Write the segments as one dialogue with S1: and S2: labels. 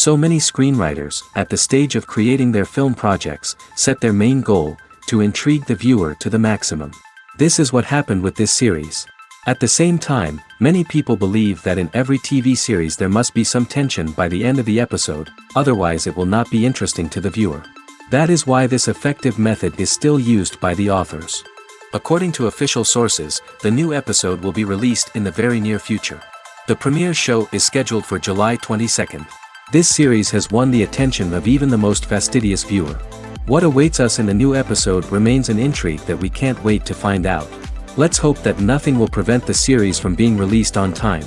S1: So many screenwriters, at the stage of creating their film projects, set their main goal, to intrigue the viewer to the maximum. This is what happened with this series. At the same time, many people believe that in every TV series there must be some tension by the end of the episode, otherwise it will not be interesting to the viewer. That is why this effective method is still used by the authors. According to official sources, the new episode will be released in the very near future. The premiere show is scheduled for July 22nd. This series has won the attention of even the most fastidious viewer. What awaits us in the new episode remains an intrigue that we can't wait to find out. Let's hope that nothing will prevent the series from being released on time.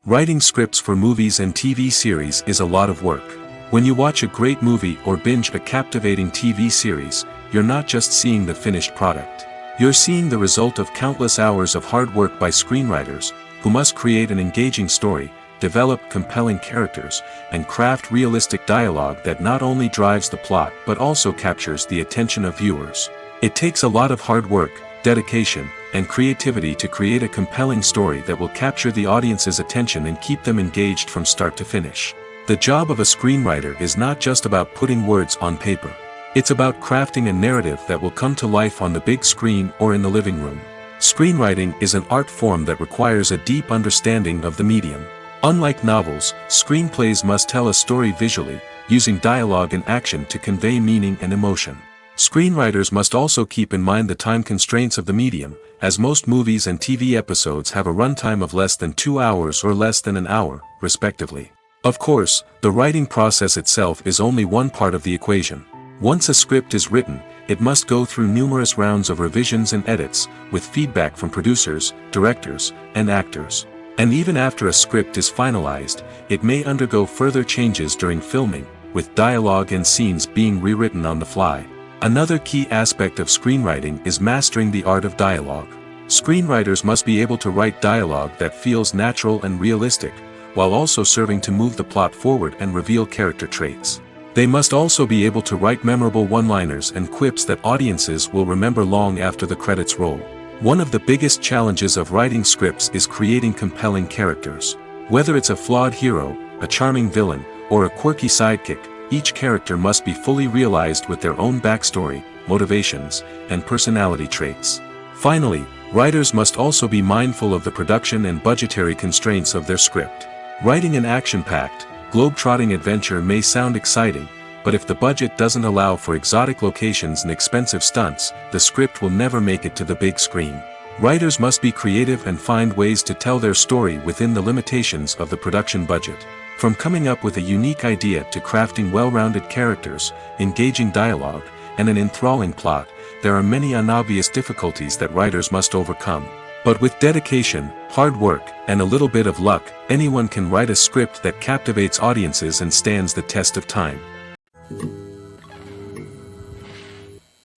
S1: Writing scripts for movies and TV series is a lot of work. When you watch a great movie or binge a captivating TV series, you're not just seeing the finished product. You're seeing the result of countless hours of hard work by screenwriters, who must create an engaging story, develop compelling characters, and craft realistic dialogue that not only drives the plot but also captures the attention of viewers. It takes a lot of hard work, dedication, and creativity to create a compelling story that will capture the audience's attention and keep them engaged from start to finish. The job of a screenwriter is not just about putting words on paper. It's about crafting a narrative that will come to life on the big screen or in the living room. Screenwriting is an art form that requires a deep understanding of the medium. Unlike novels, screenplays must tell a story visually, using dialogue and action to convey meaning and emotion. Screenwriters must also keep in mind the time constraints of the medium, as most movies and TV episodes have a runtime of less than 2 hours or less than an hour, respectively. Of course, the writing process itself is only one part of the equation. Once a script is written, it must go through numerous rounds of revisions and edits, with feedback from producers, directors, and actors. And even after a script is finalized, it may undergo further changes during filming, with dialogue and scenes being rewritten on the fly. Another key aspect of screenwriting is mastering the art of dialogue. Screenwriters must be able to write dialogue that feels natural and realistic, while also serving to move the plot forward and reveal character traits. They must also be able to write memorable one-liners and quips that audiences will remember long after the credits roll. One of the biggest challenges of writing scripts is creating compelling characters. Whether it's a flawed hero, a charming villain, or a quirky sidekick, each character must be fully realized with their own backstory, motivations, and personality traits. Finally, writers must also be mindful of the production and budgetary constraints of their script. Writing an action-packed, globe-trotting adventure may sound exciting, but if the budget doesn't allow for exotic locations and expensive stunts, the script will never make it to the big screen. Writers must be creative and find ways to tell their story within the limitations of the production budget. From coming up with a unique idea to crafting well-rounded characters, engaging dialogue, and an enthralling plot, there are many unobvious difficulties that writers must overcome. But with dedication, hard work, and a little bit of luck, anyone can write a script that captivates audiences and stands the test of time.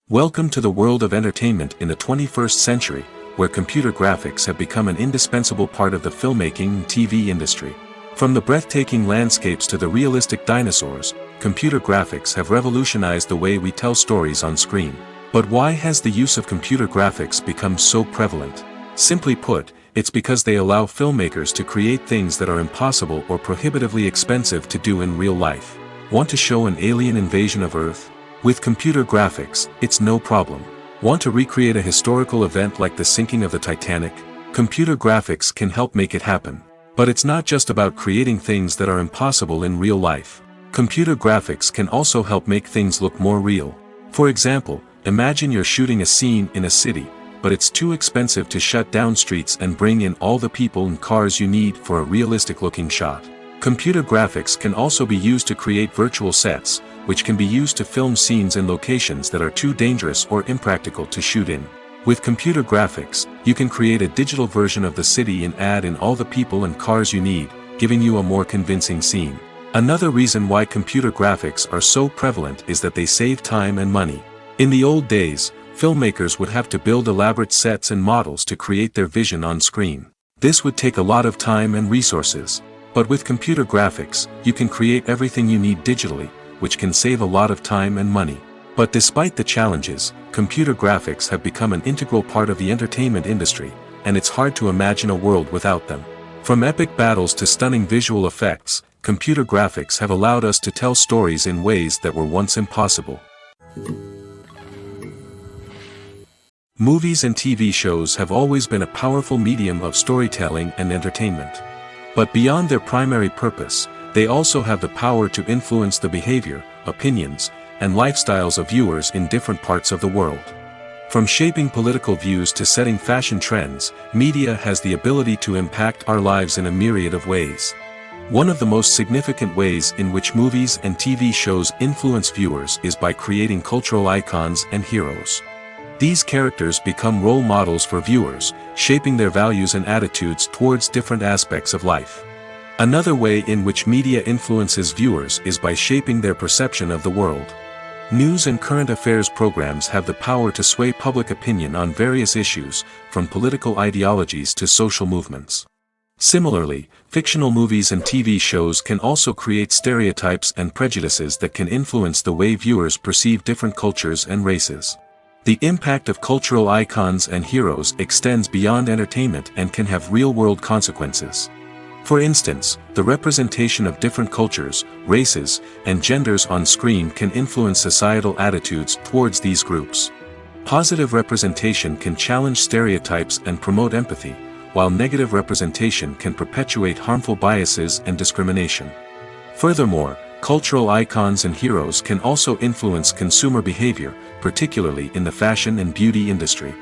S1: Welcome to the world of entertainment in the 21st century, where computer graphics have become an indispensable part of the filmmaking and TV industry. From the breathtaking landscapes to the realistic dinosaurs, computer graphics have revolutionized the way we tell stories on screen. But why has the use of computer graphics become so prevalent? Simply put, it's because they allow filmmakers to create things that are impossible or prohibitively expensive to do in real life. Want to show an alien invasion of Earth? With computer graphics, it's no problem. Want to recreate a historical event like the sinking of the Titanic? Computer graphics can help make it happen. But it's not just about creating things that are impossible in real life. Computer graphics can also help make things look more real. For example, imagine you're shooting a scene in a city, but it's too expensive to shut down streets and bring in all the people and cars you need for a realistic-looking shot. Computer graphics can also be used to create virtual sets, which can be used to film scenes in locations that are too dangerous or impractical to shoot in. With computer graphics, you can create a digital version of the city and add in all the people and cars you need, giving you a more convincing scene. Another reason why computer graphics are so prevalent is that they save time and money. In the old days, filmmakers would have to build elaborate sets and models to create their vision on screen. This would take a lot of time and resources. But with computer graphics, you can create everything you need digitally, which can save a lot of time and money. But despite the challenges, computer graphics have become an integral part of the entertainment industry, and it's hard to imagine a world without them. From epic battles to stunning visual effects, computer graphics have allowed us to tell stories in ways that were once impossible. Movies and TV shows have always been a powerful medium of storytelling and entertainment. But beyond their primary purpose, they also have the power to influence the behavior, opinions, and lifestyles of viewers in different parts of the world. From shaping political views to setting fashion trends, media has the ability to impact our lives in a myriad of ways. One of the most significant ways in which movies and TV shows influence viewers is by creating cultural icons and heroes. These characters become role models for viewers, shaping their values and attitudes towards different aspects of life. Another way in which media influences viewers is by shaping their perception of the world. News and current affairs programs have the power to sway public opinion on various issues, from political ideologies to social movements. Similarly, fictional movies and TV shows can also create stereotypes and prejudices that can influence the way viewers perceive different cultures and races. The impact of cultural icons and heroes extends beyond entertainment and can have real-world consequences. For instance, the representation of different cultures, races, and genders on screen can influence societal attitudes towards these groups. Positive representation can challenge stereotypes and promote empathy, while negative representation can perpetuate harmful biases and discrimination. Furthermore, cultural icons and heroes can also influence consumer behavior, particularly in the fashion and beauty industry.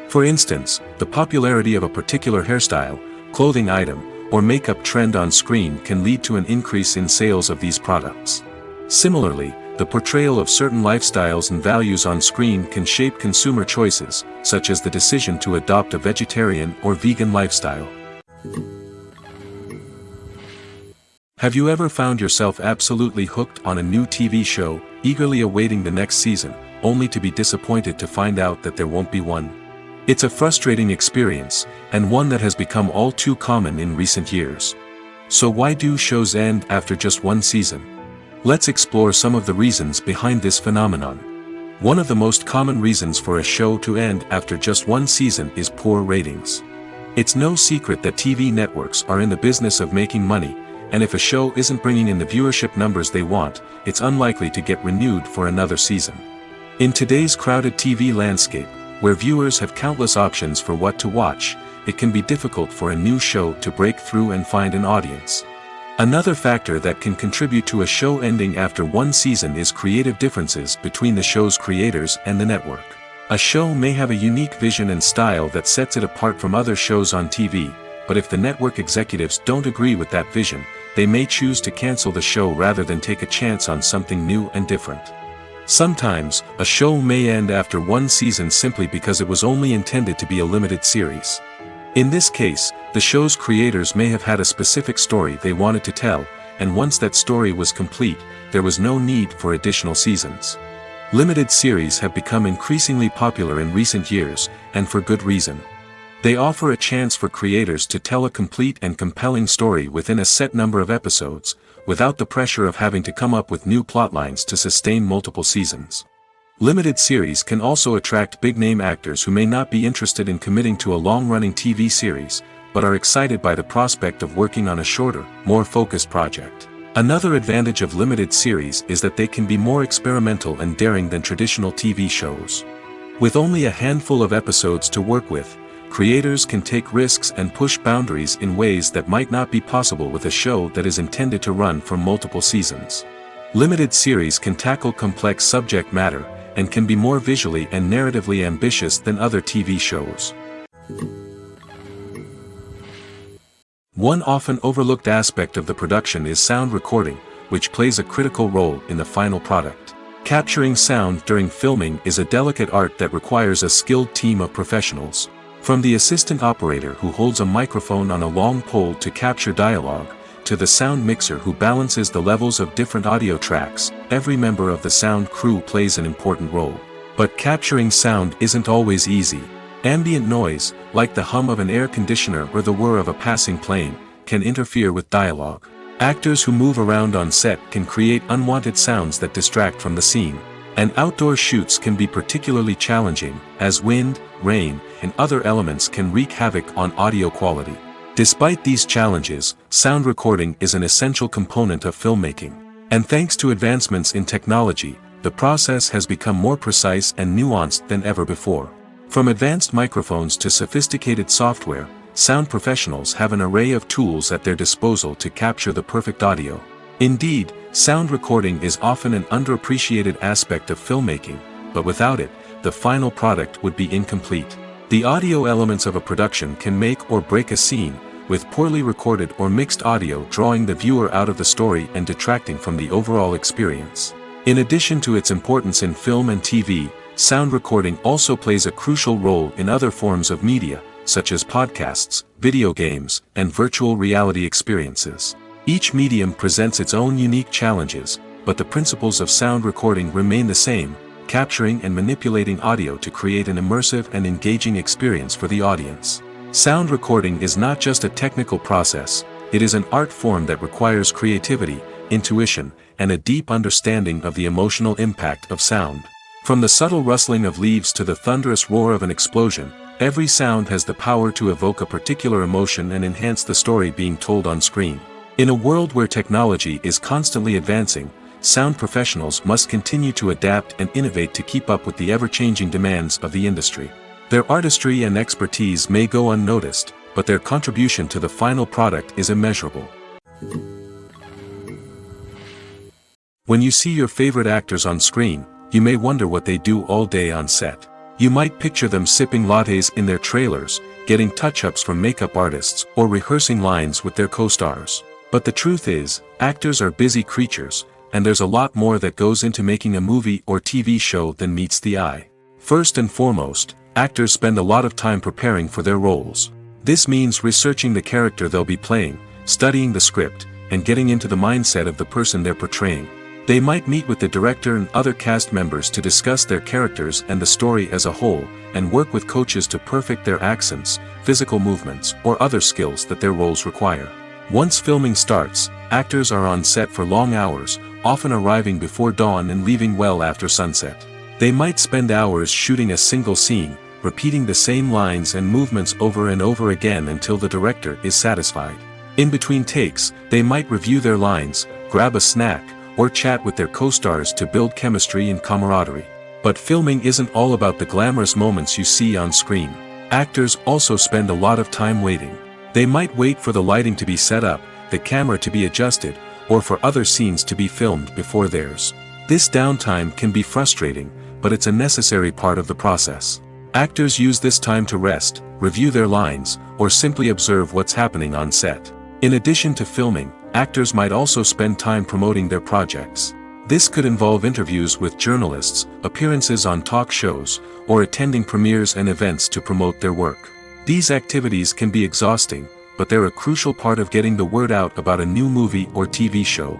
S1: For instance, the popularity of a particular hairstyle, clothing item, or makeup trend on screen can lead to an increase in sales of these products. Similarly, the portrayal of certain lifestyles and values on screen can shape consumer choices, such as the decision to adopt a vegetarian or vegan lifestyle. Have you ever found yourself absolutely hooked on a new TV show, eagerly awaiting the next season, only to be disappointed to find out that there won't be one? It's a frustrating experience, and one that has become all too common in recent years. So why do shows end after just one season? Let's explore some of the reasons behind this phenomenon. One of the most common reasons for a show to end after just one season is poor ratings. It's no secret that TV networks are in the business of making money, and if a show isn't bringing in the viewership numbers they want, it's unlikely to get renewed for another season. In today's crowded TV landscape, where viewers have countless options for what to watch, it can be difficult for a new show to break through and find an audience. Another factor that can contribute to a show ending after one season is creative differences between the show's creators and the network. A show may have a unique vision and style that sets it apart from other shows on TV, but if the network executives don't agree with that vision, they may choose to cancel the show rather than take a chance on something new and different. Sometimes, a show may end after one season simply because it was only intended to be a limited series. In this case, the show's creators may have had a specific story they wanted to tell, and once that story was complete, there was no need for additional seasons. Limited series have become increasingly popular in recent years, and for good reason. They offer a chance for creators to tell a complete and compelling story within a set number of episodes, without the pressure of having to come up with new plotlines to sustain multiple seasons. Limited series can also attract big-name actors who may not be interested in committing to a long-running TV series, but are excited by the prospect of working on a shorter, more focused project. Another advantage of limited series is that they can be more experimental and daring than traditional TV shows. With only a handful of episodes to work with, creators can take risks and push boundaries in ways that might not be possible with a show that is intended to run for multiple seasons. Limited series can tackle complex subject matter, and can be more visually and narratively ambitious than other TV shows. One often overlooked aspect of the production is sound recording, which plays a critical role in the final product. Capturing sound during filming is a delicate art that requires a skilled team of professionals. From the assistant operator who holds a microphone on a long pole to capture dialogue, to the sound mixer who balances the levels of different audio tracks, every member of the sound crew plays an important role. But capturing sound isn't always easy. Ambient noise, like the hum of an air conditioner or the whir of a passing plane, can interfere with dialogue. Actors who move around on set can create unwanted sounds that distract from the scene. And outdoor shoots can be particularly challenging, as wind, rain, and other elements can wreak havoc on audio quality. Despite these challenges, sound recording is an essential component of filmmaking. And thanks to advancements in technology, the process has become more precise and nuanced than ever before. From advanced microphones to sophisticated software, sound professionals have an array of tools at their disposal to capture the perfect audio. Indeed, sound recording is often an underappreciated aspect of filmmaking, but without it, the final product would be incomplete. The audio elements of a production can make or break a scene, with poorly recorded or mixed audio drawing the viewer out of the story and detracting from the overall experience. In addition to its importance in film and TV, sound recording also plays a crucial role in other forms of media, such as podcasts, video games, and virtual reality experiences. Each medium presents its own unique challenges, but the principles of sound recording remain the same, capturing and manipulating audio to create an immersive and engaging experience for the audience. Sound recording is not just a technical process, it is an art form that requires creativity, intuition, and a deep understanding of the emotional impact of sound. From the subtle rustling of leaves to the thunderous roar of an explosion, every sound has the power to evoke a particular emotion and enhance the story being told on screen. In a world where technology is constantly advancing, sound professionals must continue to adapt and innovate to keep up with the ever-changing demands of the industry. Their artistry and expertise may go unnoticed, but their contribution to the final product is immeasurable. When you see your favorite actors on screen, you may wonder what they do all day on set. You might picture them sipping lattes in their trailers, getting touch-ups from makeup artists, or rehearsing lines with their co-stars. But the truth is, actors are busy creatures, and there's a lot more that goes into making a movie or TV show than meets the eye. First and foremost, actors spend a lot of time preparing for their roles. This means researching the character they'll be playing, studying the script, and getting into the mindset of the person they're portraying. They might meet with the director and other cast members to discuss their characters and the story as a whole, and work with coaches to perfect their accents, physical movements, or other skills that their roles require. Once filming starts, actors are on set for long hours, often arriving before dawn and leaving well after sunset. They might spend hours shooting a single scene, repeating the same lines and movements over and over again until the director is satisfied. In between takes, they might review their lines, grab a snack, or chat with their co-stars to build chemistry and camaraderie. But filming isn't all about the glamorous moments you see on screen. Actors also spend a lot of time waiting. They might wait for the lighting to be set up, the camera to be adjusted, or for other scenes to be filmed before theirs. This downtime can be frustrating, but it's a necessary part of the process. Actors use this time to rest, review their lines, or simply observe what's happening on set. In addition to filming, actors might also spend time promoting their projects. This could involve interviews with journalists, appearances on talk shows, or attending premieres and events to promote their work. These activities can be exhausting, but they're a crucial part of getting the word out about a new movie or TV show.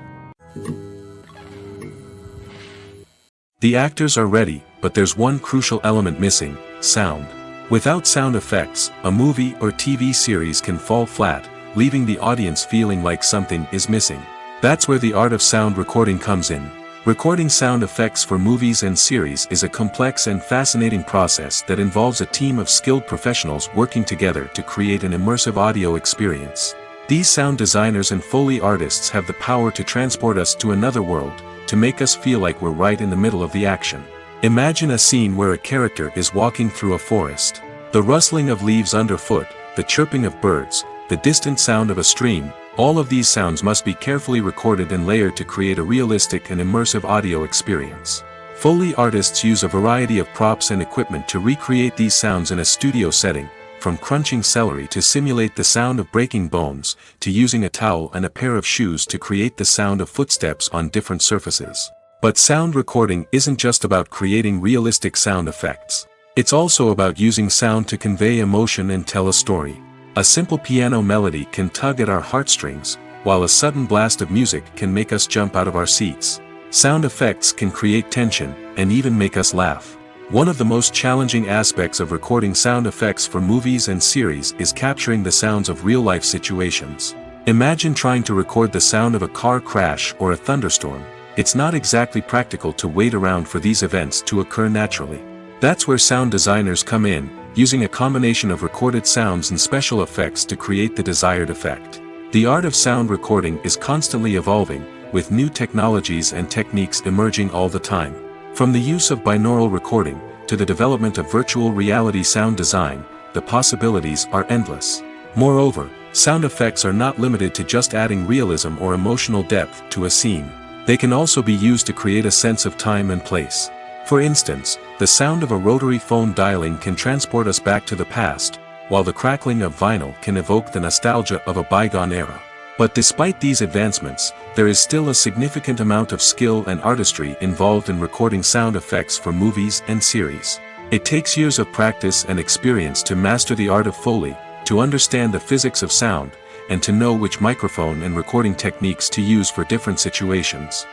S1: The actors are ready, but there's one crucial element missing: sound. Without sound effects, a movie or TV series can fall flat, leaving the audience feeling like something is missing. That's where the art of sound recording comes in. Recording sound effects for movies and series is a complex and fascinating process that involves a team of skilled professionals working together to create an immersive audio experience. These sound designers and Foley artists have the power to transport us to another world, to make us feel like we're right in the middle of the action. Imagine a scene where a character is walking through a forest. The rustling of leaves underfoot, the chirping of birds, the distant sound of a stream, all of these sounds must be carefully recorded and layered to create a realistic and immersive audio experience. Foley artists use a variety of props and equipment to recreate these sounds in a studio setting, from crunching celery to simulate the sound of breaking bones, to using a towel and a pair of shoes to create the sound of footsteps on different surfaces. But sound recording isn't just about creating realistic sound effects. It's also about using sound to convey emotion and tell a story. A simple piano melody can tug at our heartstrings, while a sudden blast of music can make us jump out of our seats. Sound effects can create tension, and even make us laugh. One of the most challenging aspects of recording sound effects for movies and series is capturing the sounds of real-life situations. Imagine trying to record the sound of a car crash or a thunderstorm. It's not exactly practical to wait around for these events to occur naturally. That's where sound designers come in, using a combination of recorded sounds and special effects to create the desired effect. The art of sound recording is constantly evolving, with new technologies and techniques emerging all the time. From the use of binaural recording, to the development of virtual reality sound design, the possibilities are endless. Moreover, sound effects are not limited to just adding realism or emotional depth to a scene. They can also be used to create a sense of time and place. For instance, the sound of a rotary phone dialing can transport us back to the past, while the crackling of vinyl can evoke the nostalgia of a bygone era. But despite these advancements, there is still a significant amount of skill and artistry involved in recording sound effects for movies and series. It takes years of practice and experience to master the art of Foley, to understand the physics of sound, and to know which microphone and recording techniques to use for different situations.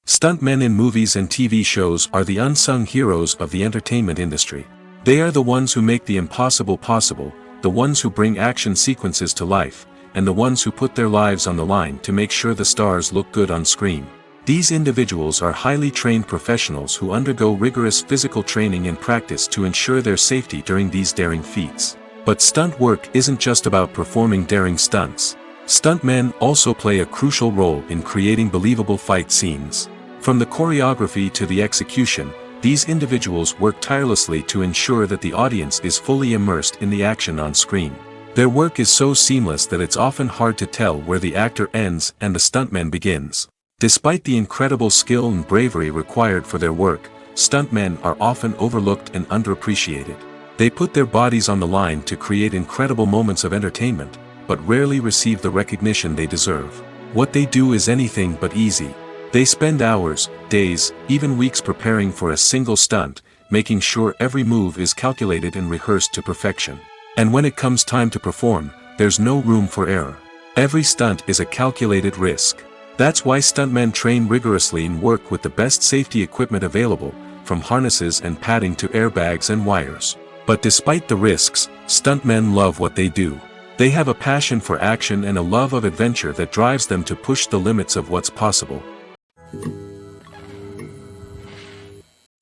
S1: Stuntmen in movies and TV shows are the unsung heroes of the entertainment industry. They are the ones who make the impossible possible, the ones who bring action sequences to life, and the ones who put their lives on the line to make sure the stars look good on screen. These individuals are highly trained professionals who undergo rigorous physical training and practice to ensure their safety during these daring feats. But stunt work isn't just about performing daring stunts. Stuntmen also play a crucial role in creating believable fight scenes. From the choreography to the execution, these individuals work tirelessly to ensure that the audience is fully immersed in the action on screen. Their work is so seamless that it's often hard to tell where the actor ends and the stuntman begins. Despite the incredible skill and bravery required for their work, stuntmen are often overlooked and underappreciated. They put their bodies on the line to create incredible moments of entertainment, but rarely receive the recognition they deserve. What they do is anything but easy. They spend hours, days, even weeks preparing for a single stunt, making sure every move is calculated and rehearsed to perfection. And when it comes time to perform, there's no room for error. Every stunt is a calculated risk. That's why stuntmen train rigorously and work with the best safety equipment available, from harnesses and padding to airbags and wires. But despite the risks, stuntmen love what they do. They have a passion for action and a love of adventure that drives them to push the limits of what's possible.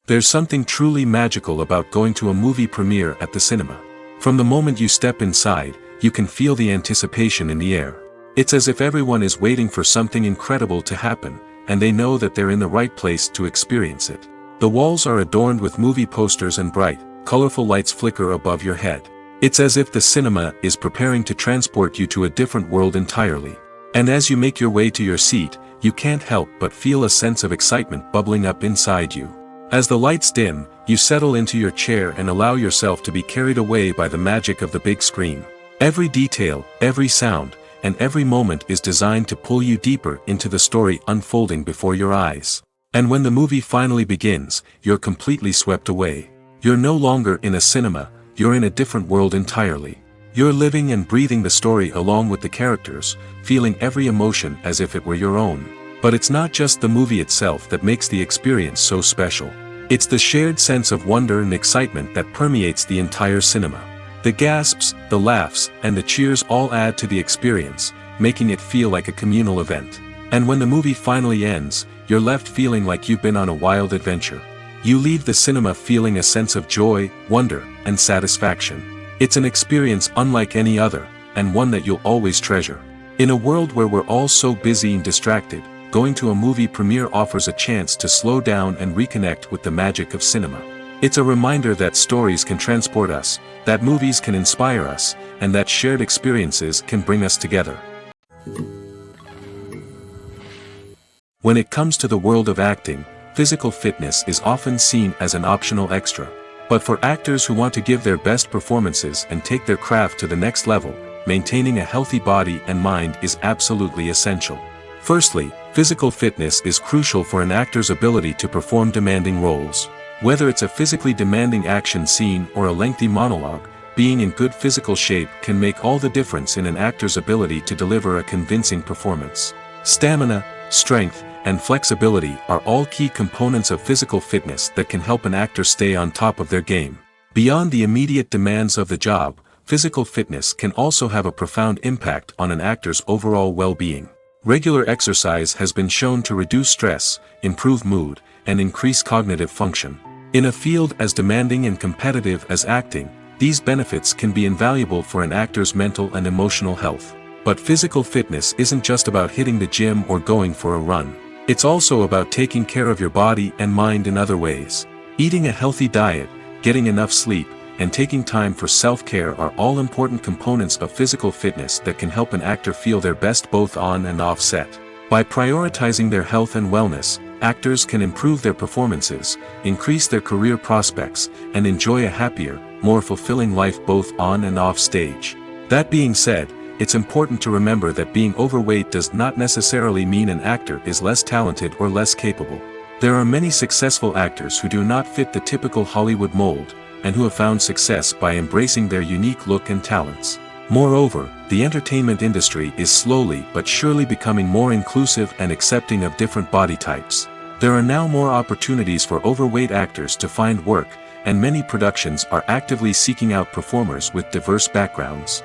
S1: There's something truly magical about going to a movie premiere at the cinema. From the moment you step inside, you can feel the anticipation in the air. It's as if everyone is waiting for something incredible to happen, and they know that they're in the right place to experience it. The walls are adorned with movie posters and bright, colorful lights flicker above your head. It's as if the cinema is preparing to transport you to a different world entirely. And as you make your way to your seat, you can't help but feel a sense of excitement bubbling up inside you. As the lights dim, you settle into your chair and allow yourself to be carried away by the magic of the big screen. Every detail, every sound, and every moment is designed to pull you deeper into the story unfolding before your eyes. And when the movie finally begins, you're completely swept away. You're no longer in a cinema, you're in a different world entirely. You're living and breathing the story along with the characters, feeling every emotion as if it were your own. But it's not just the movie itself that makes the experience so special. It's the shared sense of wonder and excitement that permeates the entire cinema. The gasps, the laughs, and the cheers all add to the experience, making it feel like a communal event. And when the movie finally ends, you're left feeling like you've been on a wild adventure. You leave the cinema feeling a sense of joy, wonder, and satisfaction. It's an experience unlike any other, and one that you'll always treasure. In a world where we're all so busy and distracted, going to a movie premiere offers a chance to slow down and reconnect with the magic of cinema. It's a reminder that stories can transport us, that movies can inspire us, and that shared experiences can bring us together. When it comes to the world of acting, physical fitness is often seen as an optional extra. But for actors who want to give their best performances and take their craft to the next level, maintaining a healthy body and mind is absolutely essential. Firstly, physical fitness is crucial for an actor's ability to perform demanding roles. Whether it's a physically demanding action scene or a lengthy monologue, being in good physical shape can make all the difference in an actor's ability to deliver a convincing performance. Stamina, strength, and flexibility are all key components of physical fitness that can help an actor stay on top of their game. Beyond the immediate demands of the job, physical fitness can also have a profound impact on an actor's overall well-being. Regular exercise has been shown to reduce stress, improve mood, and increase cognitive function. In a field as demanding and competitive as acting, these benefits can be invaluable for an actor's mental and emotional health. But physical fitness isn't just about hitting the gym or going for a run. It's also about taking care of your body and mind in other ways. Eating a healthy diet, getting enough sleep, and taking time for self-care are all important components of physical fitness that can help an actor feel their best both on and off set. By prioritizing their health and wellness, actors can improve their performances, increase their career prospects, and enjoy a happier, more fulfilling life both on and off stage. That being said, it's important to remember that being overweight does not necessarily mean an actor is less talented or less capable. There are many successful actors who do not fit the typical Hollywood mold, and who have found success by embracing their unique look and talents. Moreover, the entertainment industry is slowly but surely becoming more inclusive and accepting of different body types. There are now more opportunities for overweight actors to find work, and many productions are actively seeking out performers with diverse backgrounds.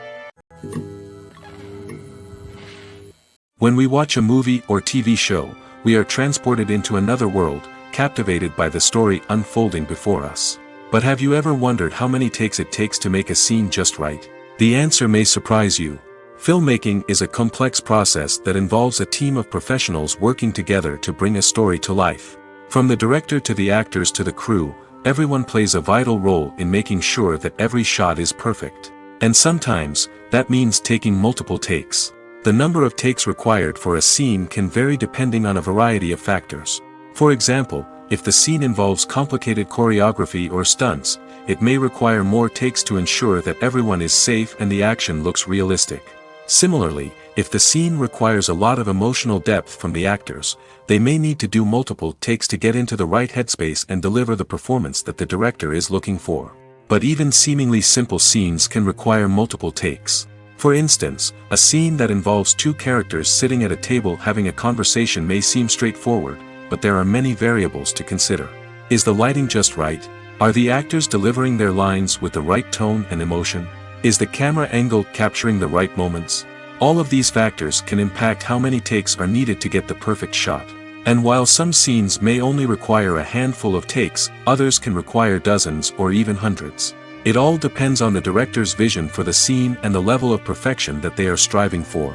S1: When we watch a movie or TV show, we are transported into another world, captivated by the story unfolding before us. But have you ever wondered how many takes it takes to make a scene just right? The answer may surprise you. Filmmaking is a complex process that involves a team of professionals working together to bring a story to life. From the director to the actors to the crew, everyone plays a vital role in making sure that every shot is perfect. And sometimes, that means taking multiple takes. The number of takes required for a scene can vary depending on a variety of factors. For example, if the scene involves complicated choreography or stunts, it may require more takes to ensure that everyone is safe and the action looks realistic. Similarly, if the scene requires a lot of emotional depth from the actors, they may need to do multiple takes to get into the right headspace and deliver the performance that the director is looking for. But even seemingly simple scenes can require multiple takes. For instance, a scene that involves two characters sitting at a table having a conversation may seem straightforward, but there are many variables to consider. Is the lighting just right? Are the actors delivering their lines with the right tone and emotion? Is the camera angle capturing the right moments? All of these factors can impact how many takes are needed to get the perfect shot. And while some scenes may only require a handful of takes, others can require dozens or even hundreds. It all depends on the director's vision for the scene and the level of perfection that they are striving for.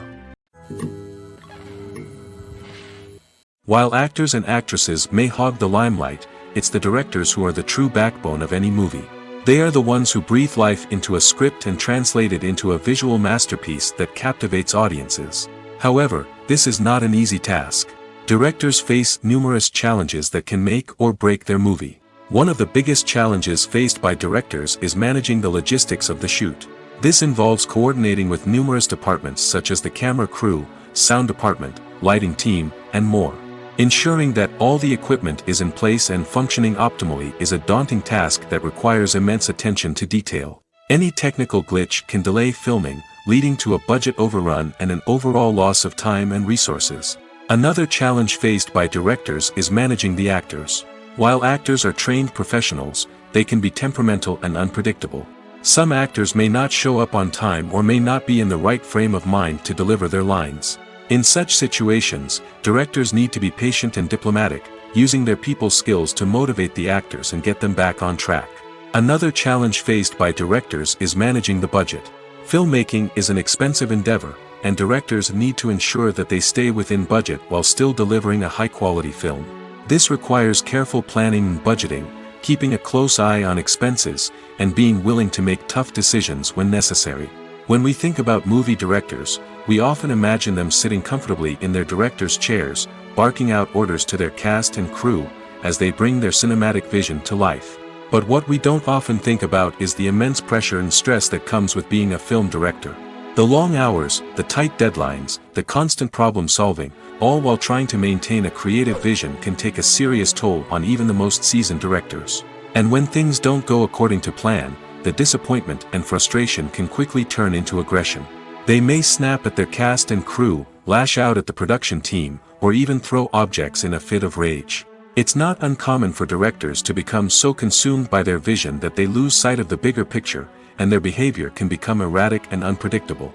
S1: While actors and actresses may hog the limelight, it's the directors who are the true backbone of any movie. They are the ones who breathe life into a script and translate it into a visual masterpiece that captivates audiences. However, this is not an easy task. Directors face numerous challenges that can make or break their movie. One of the biggest challenges faced by directors is managing the logistics of the shoot. This involves coordinating with numerous departments such as the camera crew, sound department, lighting team, and more. Ensuring that all the equipment is in place and functioning optimally is a daunting task that requires immense attention to detail. Any technical glitch can delay filming, leading to a budget overrun and an overall loss of time and resources. Another challenge faced by directors is managing the actors. While actors are trained professionals, they can be temperamental and unpredictable. Some actors may not show up on time or may not be in the right frame of mind to deliver their lines. In such situations, directors need to be patient and diplomatic, using their people skills to motivate the actors and get them back on track. Another challenge faced by directors is managing the budget. Filmmaking is an expensive endeavor, and directors need to ensure that they stay within budget while still delivering a high-quality film. This requires careful planning and budgeting, keeping a close eye on expenses, and being willing to make tough decisions when necessary. When we think about movie directors, we often imagine them sitting comfortably in their director's chairs, barking out orders to their cast and crew, as they bring their cinematic vision to life. But what we don't often think about is the immense pressure and stress that comes with being a film director. The long hours, the tight deadlines, the constant problem solving, all while trying to maintain a creative vision can take a serious toll on even the most seasoned directors. And when things don't go according to plan, the disappointment and frustration can quickly turn into aggression. They may snap at their cast and crew, lash out at the production team, or even throw objects in a fit of rage. It's not uncommon for directors to become so consumed by their vision that they lose sight of the bigger picture, and their behavior can become erratic and unpredictable.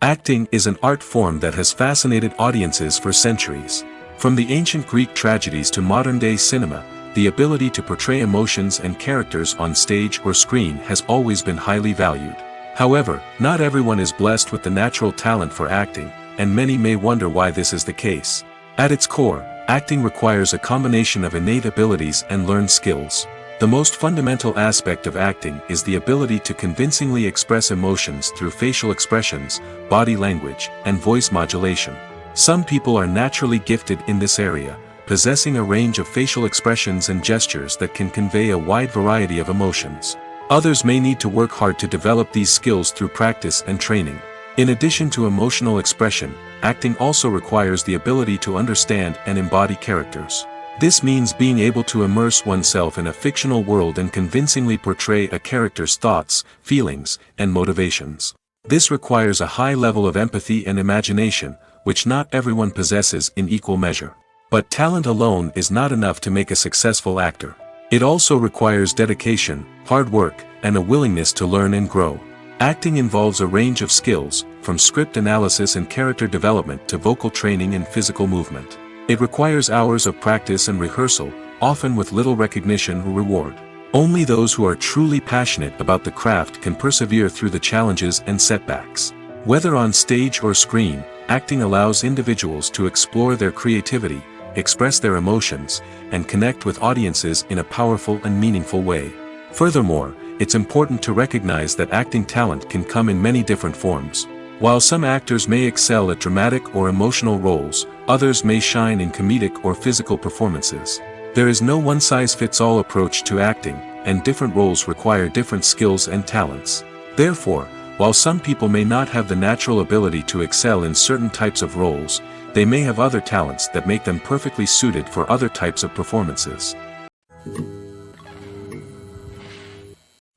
S1: Acting is an art form that has fascinated audiences for centuries. From the ancient Greek tragedies to modern-day cinema, the ability to portray emotions and characters on stage or screen has always been highly valued. However, not everyone is blessed with the natural talent for acting, and many may wonder why this is the case. At its core, acting requires a combination of innate abilities and learned skills. The most fundamental aspect of acting is the ability to convincingly express emotions through facial expressions, body language, and voice modulation. Some people are naturally gifted in this area, possessing a range of facial expressions and gestures that can convey a wide variety of emotions. Others may need to work hard to develop these skills through practice and training. In addition to emotional expression, acting also requires the ability to understand and embody characters. This means being able to immerse oneself in a fictional world and convincingly portray a character's thoughts, feelings, and motivations. This requires a high level of empathy and imagination, which not everyone possesses in equal measure. But talent alone is not enough to make a successful actor. It also requires dedication, hard work, and a willingness to learn and grow. Acting involves a range of skills, from script analysis and character development to vocal training and physical movement. It requires hours of practice and rehearsal, often with little recognition or reward. Only those who are truly passionate about the craft can persevere through the challenges and setbacks. Whether on stage or screen, acting allows individuals to explore their creativity, express their emotions, and connect with audiences in a powerful and meaningful way. Furthermore, it's important to recognize that acting talent can come in many different forms. While some actors may excel at dramatic or emotional roles, others may shine in comedic or physical performances. There is no one-size-fits-all approach to acting, and different roles require different skills and talents. Therefore, while some people may not have the natural ability to excel in certain types of roles, they may have other talents that make them perfectly suited for other types of performances.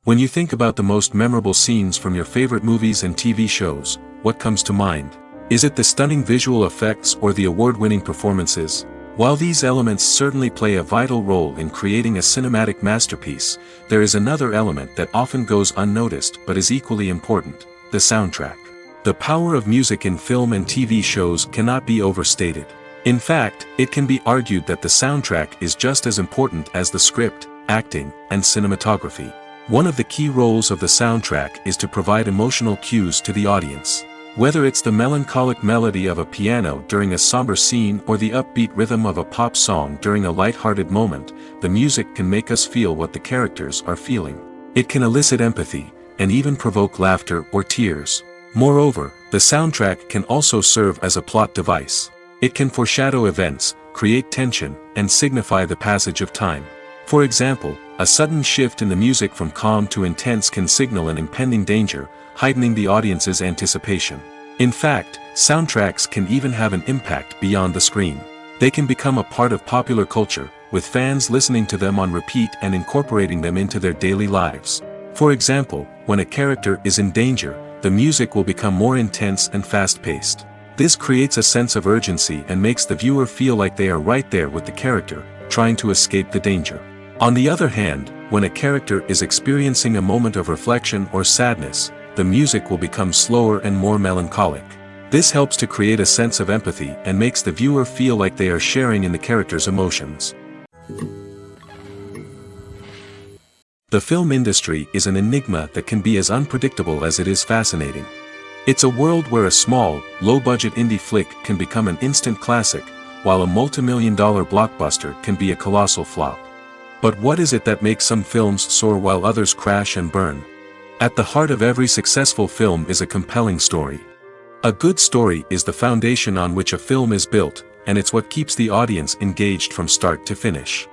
S1: When you think about the most memorable scenes from your favorite movies and TV shows, what comes to mind? Is it the stunning visual effects or the award-winning performances? While these elements certainly play a vital role in creating a cinematic masterpiece, there is another element that often goes unnoticed but is equally important: the soundtrack. The power of music in film and TV shows cannot be overstated. In fact, it can be argued that the soundtrack is just as important as the script, acting, and cinematography. One of the key roles of the soundtrack is to provide emotional cues to the audience. Whether it's the melancholic melody of a piano during a somber scene or the upbeat rhythm of a pop song during a light-hearted moment, the music can make us feel what the characters are feeling. It can elicit empathy, and even provoke laughter or tears. Moreover, the soundtrack can also serve as a plot device. It can foreshadow events, create tension, and signify the passage of time. For example, a sudden shift in the music from calm to intense can signal an impending danger, heightening the audience's anticipation. In fact, soundtracks can even have an impact beyond the screen. They can become a part of popular culture, with fans listening to them on repeat and incorporating them into their daily lives. For example, when a character is in danger, the music will become more intense and fast-paced. This creates a sense of urgency and makes the viewer feel like they are right there with the character, trying to escape the danger. On the other hand, when a character is experiencing a moment of reflection or sadness, the music will become slower and more melancholic. This helps to create a sense of empathy and makes the viewer feel like they are sharing in the character's emotions. The film industry is an enigma that can be as unpredictable as it is fascinating. It's a world where a small, low-budget indie flick can become an instant classic, while a multi-million-dollar blockbuster can be a colossal flop. But what is it that makes some films soar while others crash and burn? At the heart of every successful film is a compelling story. A good story is the foundation on which a film is built, and it's what keeps the audience engaged from start to finish.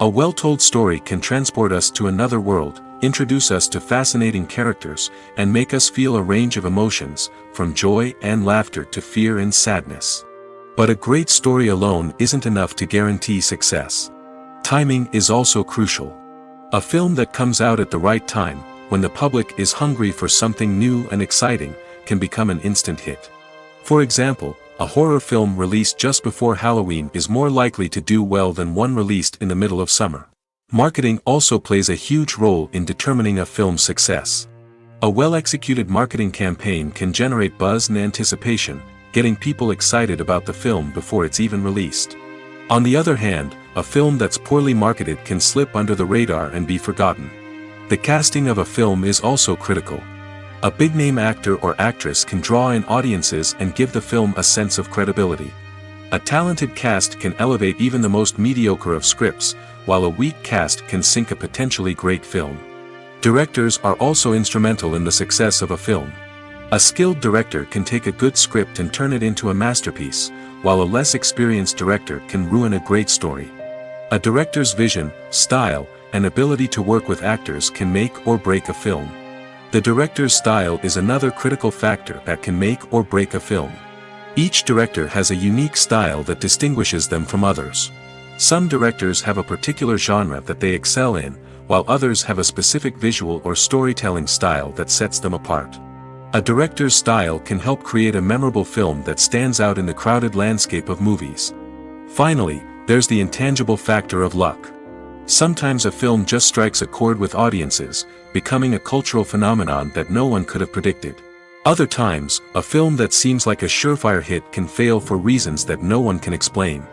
S1: A well-told story can transport us to another world, introduce us to fascinating characters, and make us feel a range of emotions, from joy and laughter to fear and sadness. But a great story alone isn't enough to guarantee success. Timing is also crucial. A film that comes out at the right time, when the public is hungry for something new and exciting, can become an instant hit. For example, a horror film released just before Halloween is more likely to do well than one released in the middle of summer. Marketing also plays a huge role in determining a film's success. A well-executed marketing campaign can generate buzz and anticipation, getting people excited about the film before it's even released. On the other hand, a film that's poorly marketed can slip under the radar and be forgotten. The casting of a film is also critical. A big-name actor or actress can draw in audiences and give the film a sense of credibility. A talented cast can elevate even the most mediocre of scripts, while a weak cast can sink a potentially great film. Directors are also instrumental in the success of a film. A skilled director can take a good script and turn it into a masterpiece, while a less experienced director can ruin a great story. A director's vision, style, and ability to work with actors can make or break a film. The director's style is another critical factor that can make or break a film. Each director has a unique style that distinguishes them from others. Some directors have a particular genre that they excel in, while others have a specific visual or storytelling style that sets them apart. A director's style can help create a memorable film that stands out in the crowded landscape of movies. Finally, there's the intangible factor of luck. Sometimes a film just strikes a chord with audiences, becoming a cultural phenomenon that no one could have predicted. Other times, a film that seems like a surefire hit can fail for reasons that no one can explain.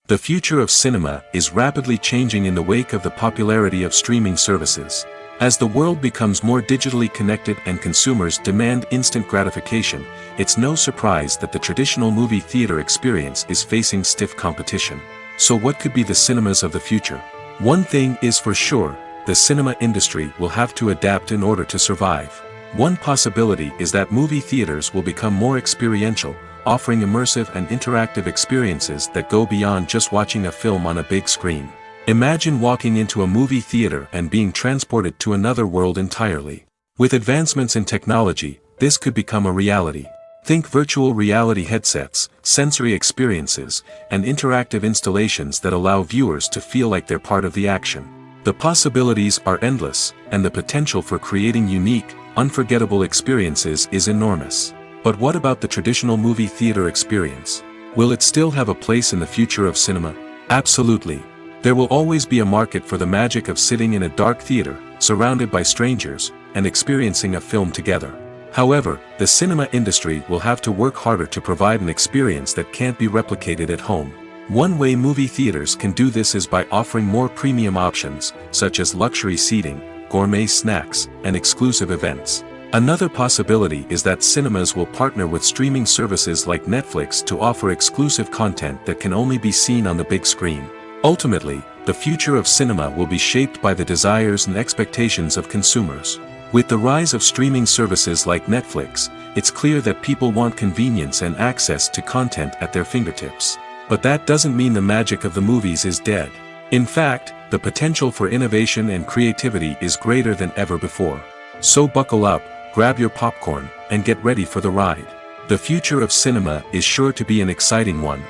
S1: The future of cinema is rapidly changing in the wake of the popularity of streaming services. As the world becomes more digitally connected and consumers demand instant gratification, it's no surprise that the traditional movie theater experience is facing stiff competition. So what could be the cinemas of the future? One thing is for sure, the cinema industry will have to adapt in order to survive. One possibility is that movie theaters will become more experiential, offering immersive and interactive experiences that go beyond just watching a film on a big screen. Imagine walking into a movie theater and being transported to another world entirely. With advancements in technology, this could become a reality. Think virtual reality headsets, sensory experiences, and interactive installations that allow viewers to feel like they're part of the action. The possibilities are endless, and the potential for creating unique, unforgettable experiences is enormous. But what about the traditional movie theater experience? Will it still have a place in the future of cinema? Absolutely. There will always be a market for the magic of sitting in a dark theater, surrounded by strangers, and experiencing a film together. However, the cinema industry will have to work harder to provide an experience that can't be replicated at home. One way movie theaters can do this is by offering more premium options, such as luxury seating, gourmet snacks, and exclusive events. Another possibility is that cinemas will partner with streaming services like Netflix to offer exclusive content that can only be seen on the big screen. Ultimately, the future of cinema will be shaped by the desires and expectations of consumers. With the rise of streaming services like Netflix, it's clear that people want convenience and access to content at their fingertips. But that doesn't mean the magic of the movies is dead. In fact, the potential for innovation and creativity is greater than ever before. So buckle up, grab your popcorn, and get ready for the ride. The future of cinema is sure to be an exciting one.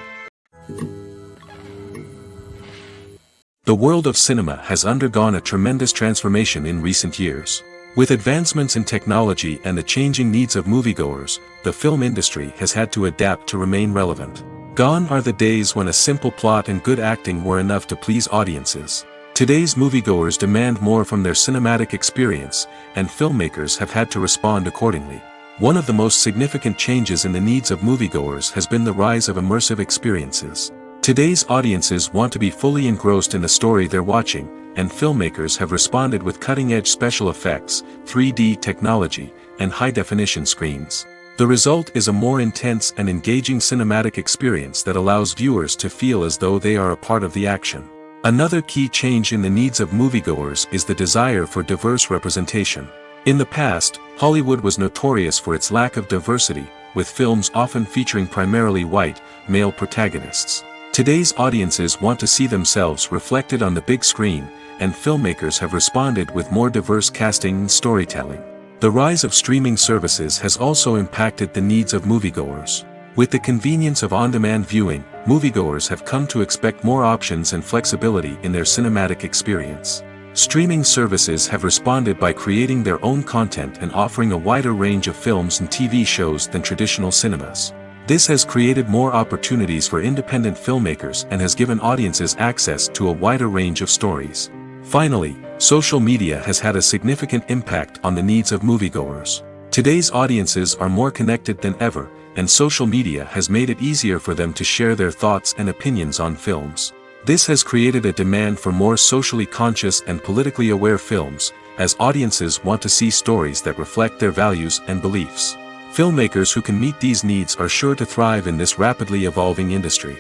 S1: The world of cinema has undergone a tremendous transformation in recent years. With advancements in technology and the changing needs of moviegoers, the film industry has had to adapt to remain relevant. Gone are the days when a simple plot and good acting were enough to please audiences. Today's moviegoers demand more from their cinematic experience, and filmmakers have had to respond accordingly. One of the most significant changes in the needs of moviegoers has been the rise of immersive experiences. Today's audiences want to be fully engrossed in the story they're watching, and filmmakers have responded with cutting-edge special effects, 3D technology, and high-definition screens. The result is a more intense and engaging cinematic experience that allows viewers to feel as though they are a part of the action. Another key change in the needs of moviegoers is the desire for diverse representation. In the past, Hollywood was notorious for its lack of diversity, with films often featuring primarily white, male protagonists. Today's audiences want to see themselves reflected on the big screen, and filmmakers have responded with more diverse casting and storytelling. The rise of streaming services has also impacted the needs of moviegoers. With the convenience of on-demand viewing, moviegoers have come to expect more options and flexibility in their cinematic experience. Streaming services have responded by creating their own content and offering a wider range of films and TV shows than traditional cinemas. This has created more opportunities for independent filmmakers and has given audiences access to a wider range of stories. Finally, social media has had a significant impact on the needs of moviegoers. Today's audiences are more connected than ever, and social media has made it easier for them to share their thoughts and opinions on films. This has created a demand for more socially conscious and politically aware films, as audiences want to see stories that reflect their values and beliefs. Filmmakers who can meet these needs are sure to thrive in this rapidly evolving industry.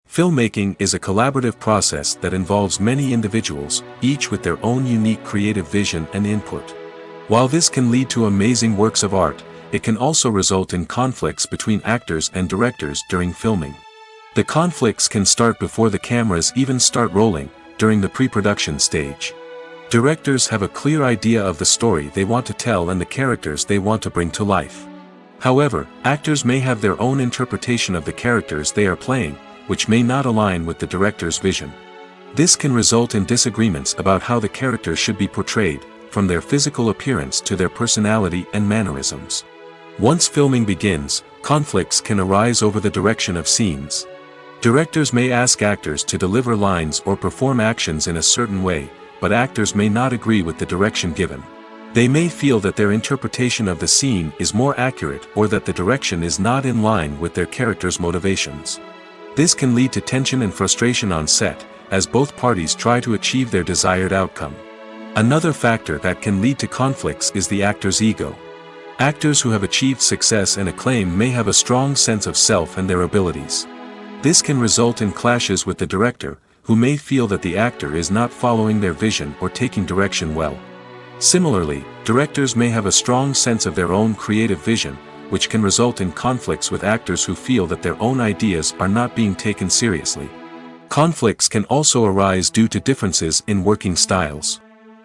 S1: Filmmaking is a collaborative process that involves many individuals, each with their own unique creative vision and input. While this can lead to amazing works of art, it can also result in conflicts between actors and directors during filming. The conflicts can start before the cameras even start rolling, during the pre-production stage. Directors have a clear idea of the story they want to tell and the characters they want to bring to life. However, actors may have their own interpretation of the characters they are playing, which may not align with the director's vision. This can result in disagreements about how the characters should be portrayed, from their physical appearance to their personality and mannerisms. Once filming begins, conflicts can arise over the direction of scenes. Directors may ask actors to deliver lines or perform actions in a certain way, but actors may not agree with the direction given. They may feel that their interpretation of the scene is more accurate or that the direction is not in line with their character's motivations. This can lead to tension and frustration on set, as both parties try to achieve their desired outcome. Another factor that can lead to conflicts is the actor's ego. Actors who have achieved success and acclaim may have a strong sense of self and their abilities. This can result in clashes with the director, who may feel that the actor is not following their vision or taking direction well. Similarly, directors may have a strong sense of their own creative vision, which can result in conflicts with actors who feel that their own ideas are not being taken seriously. Conflicts can also arise due to differences in working styles.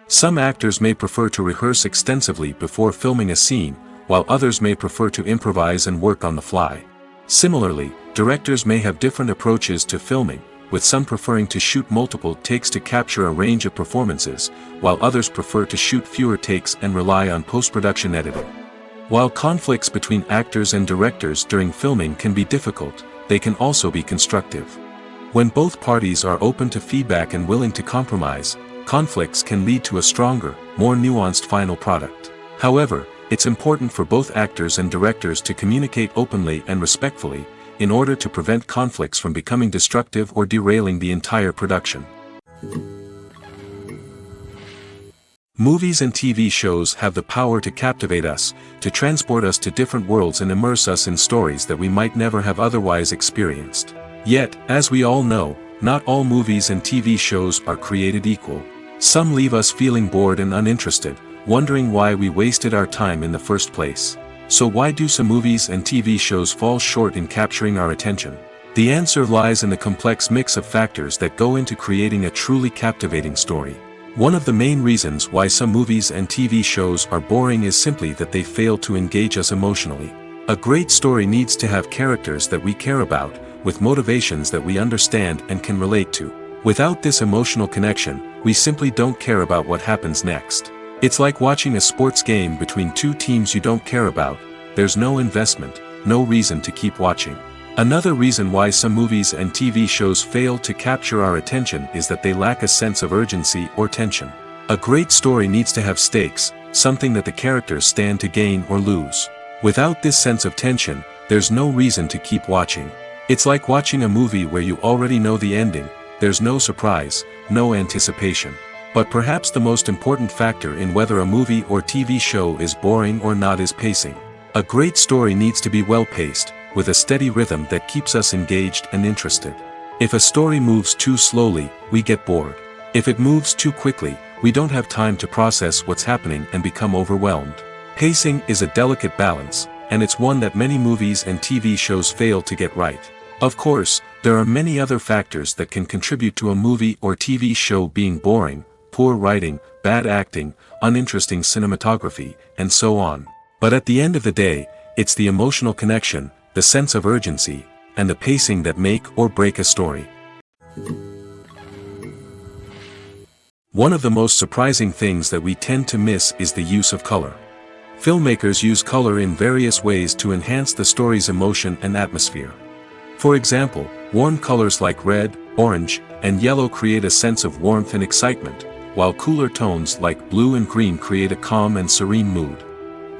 S1: Some actors may prefer to rehearse extensively before filming a scene, while others may prefer to improvise and work on the fly. Similarly, directors may have different approaches to filming, with some preferring to shoot multiple takes to capture a range of performances, while others prefer to shoot fewer takes and rely on post-production editing. While conflicts between actors and directors during filming can be difficult, they can also be constructive. When both parties are open to feedback and willing to compromise, conflicts can lead to a stronger, more nuanced final product. However, it's important for both actors and directors to communicate openly and respectfully, in order to prevent conflicts from becoming destructive or derailing the entire production. Movies and TV shows have the power to captivate us, to transport us to different worlds and immerse us in stories that we might never have otherwise experienced. Yet, as we all know, not all movies and TV shows are created equal. Some leave us feeling bored and uninterested, wondering why we wasted our time in the first place. So why do some movies and TV shows fall short in capturing our attention? The answer lies in the complex mix of factors that go into creating a truly captivating story. One of the main reasons why some movies and TV shows are boring is simply that they fail to engage us emotionally. A great story needs to have characters that we care about, with motivations that we understand and can relate to. Without this emotional connection, we simply don't care about what happens next. It's like watching a sports game between two teams you don't care about. There's no investment, no reason to keep watching. Another reason why some movies and TV shows fail to capture our attention is that they lack a sense of urgency or tension. A great story needs to have stakes, something that the characters stand to gain or lose. Without this sense of tension, there's no reason to keep watching. It's like watching a movie where you already know the ending. There's no surprise, no anticipation. But perhaps the most important factor in whether a movie or TV show is boring or not is pacing. A great story needs to be well-paced, with a steady rhythm that keeps us engaged and interested. If a story moves too slowly, we get bored. If it moves too quickly, we don't have time to process what's happening and become overwhelmed. Pacing is a delicate balance, and it's one that many movies and TV shows fail to get right. Of course, there are many other factors that can contribute to a movie or TV show being boring: poor writing, bad acting, uninteresting cinematography, and so on. But at the end of the day, it's the emotional connection, the sense of urgency, and the pacing that make or break a story. One of the most surprising things that we tend to miss is the use of color. Filmmakers use color in various ways to enhance the story's emotion and atmosphere. For example, warm colors like red, orange, and yellow create a sense of warmth and excitement, while cooler tones like blue and green create a calm and serene mood.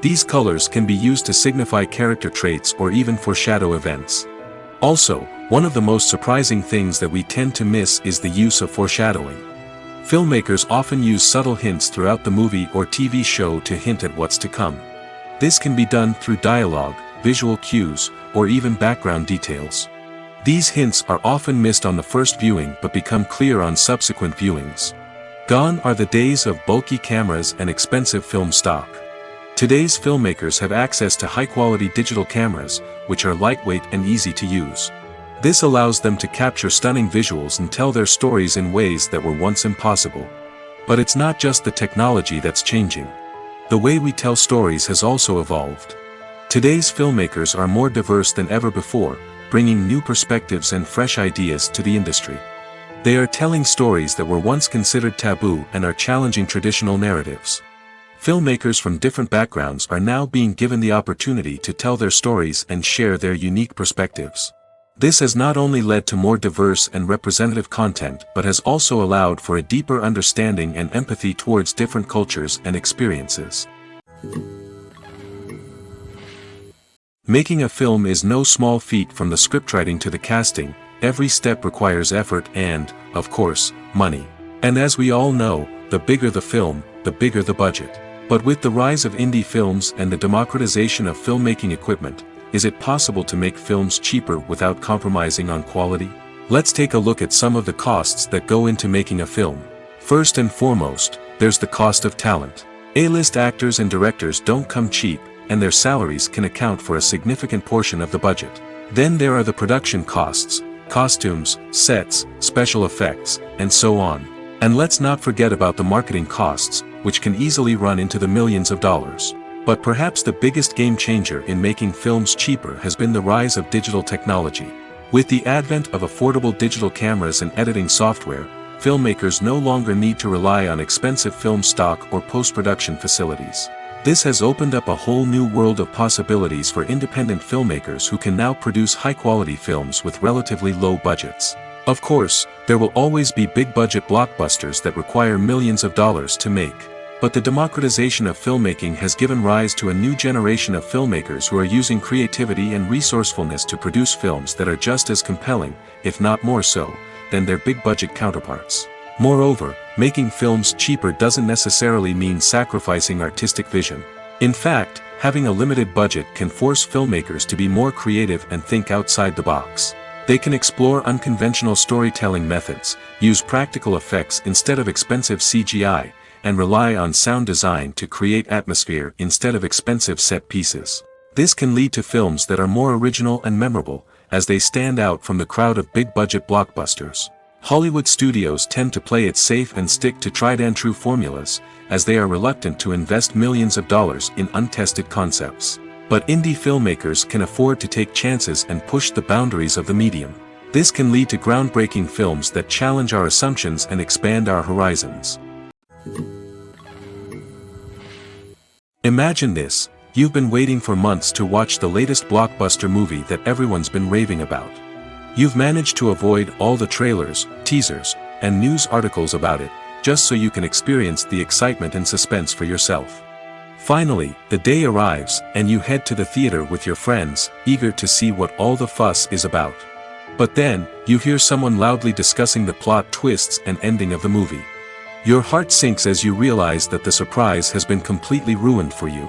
S1: These colors can be used to signify character traits or even foreshadow events. Also, one of the most surprising things that we tend to miss is the use of foreshadowing. Filmmakers often use subtle hints throughout the movie or TV show to hint at what's to come. This can be done through dialogue, visual cues, or even background details. These hints are often missed on the first viewing but become clear on subsequent viewings. Gone are the days of bulky cameras and expensive film stock. Today's filmmakers have access to high-quality digital cameras, which are lightweight and easy to use. This allows them to capture stunning visuals and tell their stories in ways that were once impossible. But it's not just the technology that's changing. The way we tell stories has also evolved. Today's filmmakers are more diverse than ever before, bringing new perspectives and fresh ideas to the industry. They are telling stories that were once considered taboo and are challenging traditional narratives. Filmmakers from different backgrounds are now being given the opportunity to tell their stories and share their unique perspectives. This has not only led to more diverse and representative content but has also allowed for a deeper understanding and empathy towards different cultures and experiences. Making a film is no small feat. From the scriptwriting to the casting, every step requires effort and, of course, money. And as we all know, the bigger the film, the bigger the budget. But with the rise of indie films and the democratization of filmmaking equipment, is it possible to make films cheaper without compromising on quality? Let's take a look at some of the costs that go into making a film. First and foremost, there's the cost of talent. A-list actors and directors don't come cheap, and their salaries can account for a significant portion of the budget. Then there are the production costs, costumes, sets, special effects, and so on. And let's not forget about the marketing costs, which can easily run into the millions of dollars. But perhaps the biggest game changer in making films cheaper has been the rise of digital technology. With the advent of affordable digital cameras and editing software, filmmakers no longer need to rely on expensive film stock or post-production facilities. This has opened up a whole new world of possibilities for independent filmmakers who can now produce high-quality films with relatively low budgets. Of course, there will always be big-budget blockbusters that require millions of dollars to make. But the democratization of filmmaking has given rise to a new generation of filmmakers who are using creativity and resourcefulness to produce films that are just as compelling, if not more so, than their big-budget counterparts. Moreover, making films cheaper doesn't necessarily mean sacrificing artistic vision. In fact, having a limited budget can force filmmakers to be more creative and think outside the box. They can explore unconventional storytelling methods, use practical effects instead of expensive CGI, and rely on sound design to create atmosphere instead of expensive set pieces. This can lead to films that are more original and memorable, as they stand out from the crowd of big-budget blockbusters. Hollywood studios tend to play it safe and stick to tried-and-true formulas, as they are reluctant to invest millions of dollars in untested concepts. But indie filmmakers can afford to take chances and push the boundaries of the medium. This can lead to groundbreaking films that challenge our assumptions and expand our horizons. Imagine this: you've been waiting for months to watch the latest blockbuster movie that everyone's been raving about. You've managed to avoid all the trailers, teasers, and news articles about it, just so you can experience the excitement and suspense for yourself. Finally, the day arrives, and you head to the theater with your friends, eager to see what all the fuss is about. But then, you hear someone loudly discussing the plot twists and ending of the movie. Your heart sinks as you realize that the surprise has been completely ruined for you.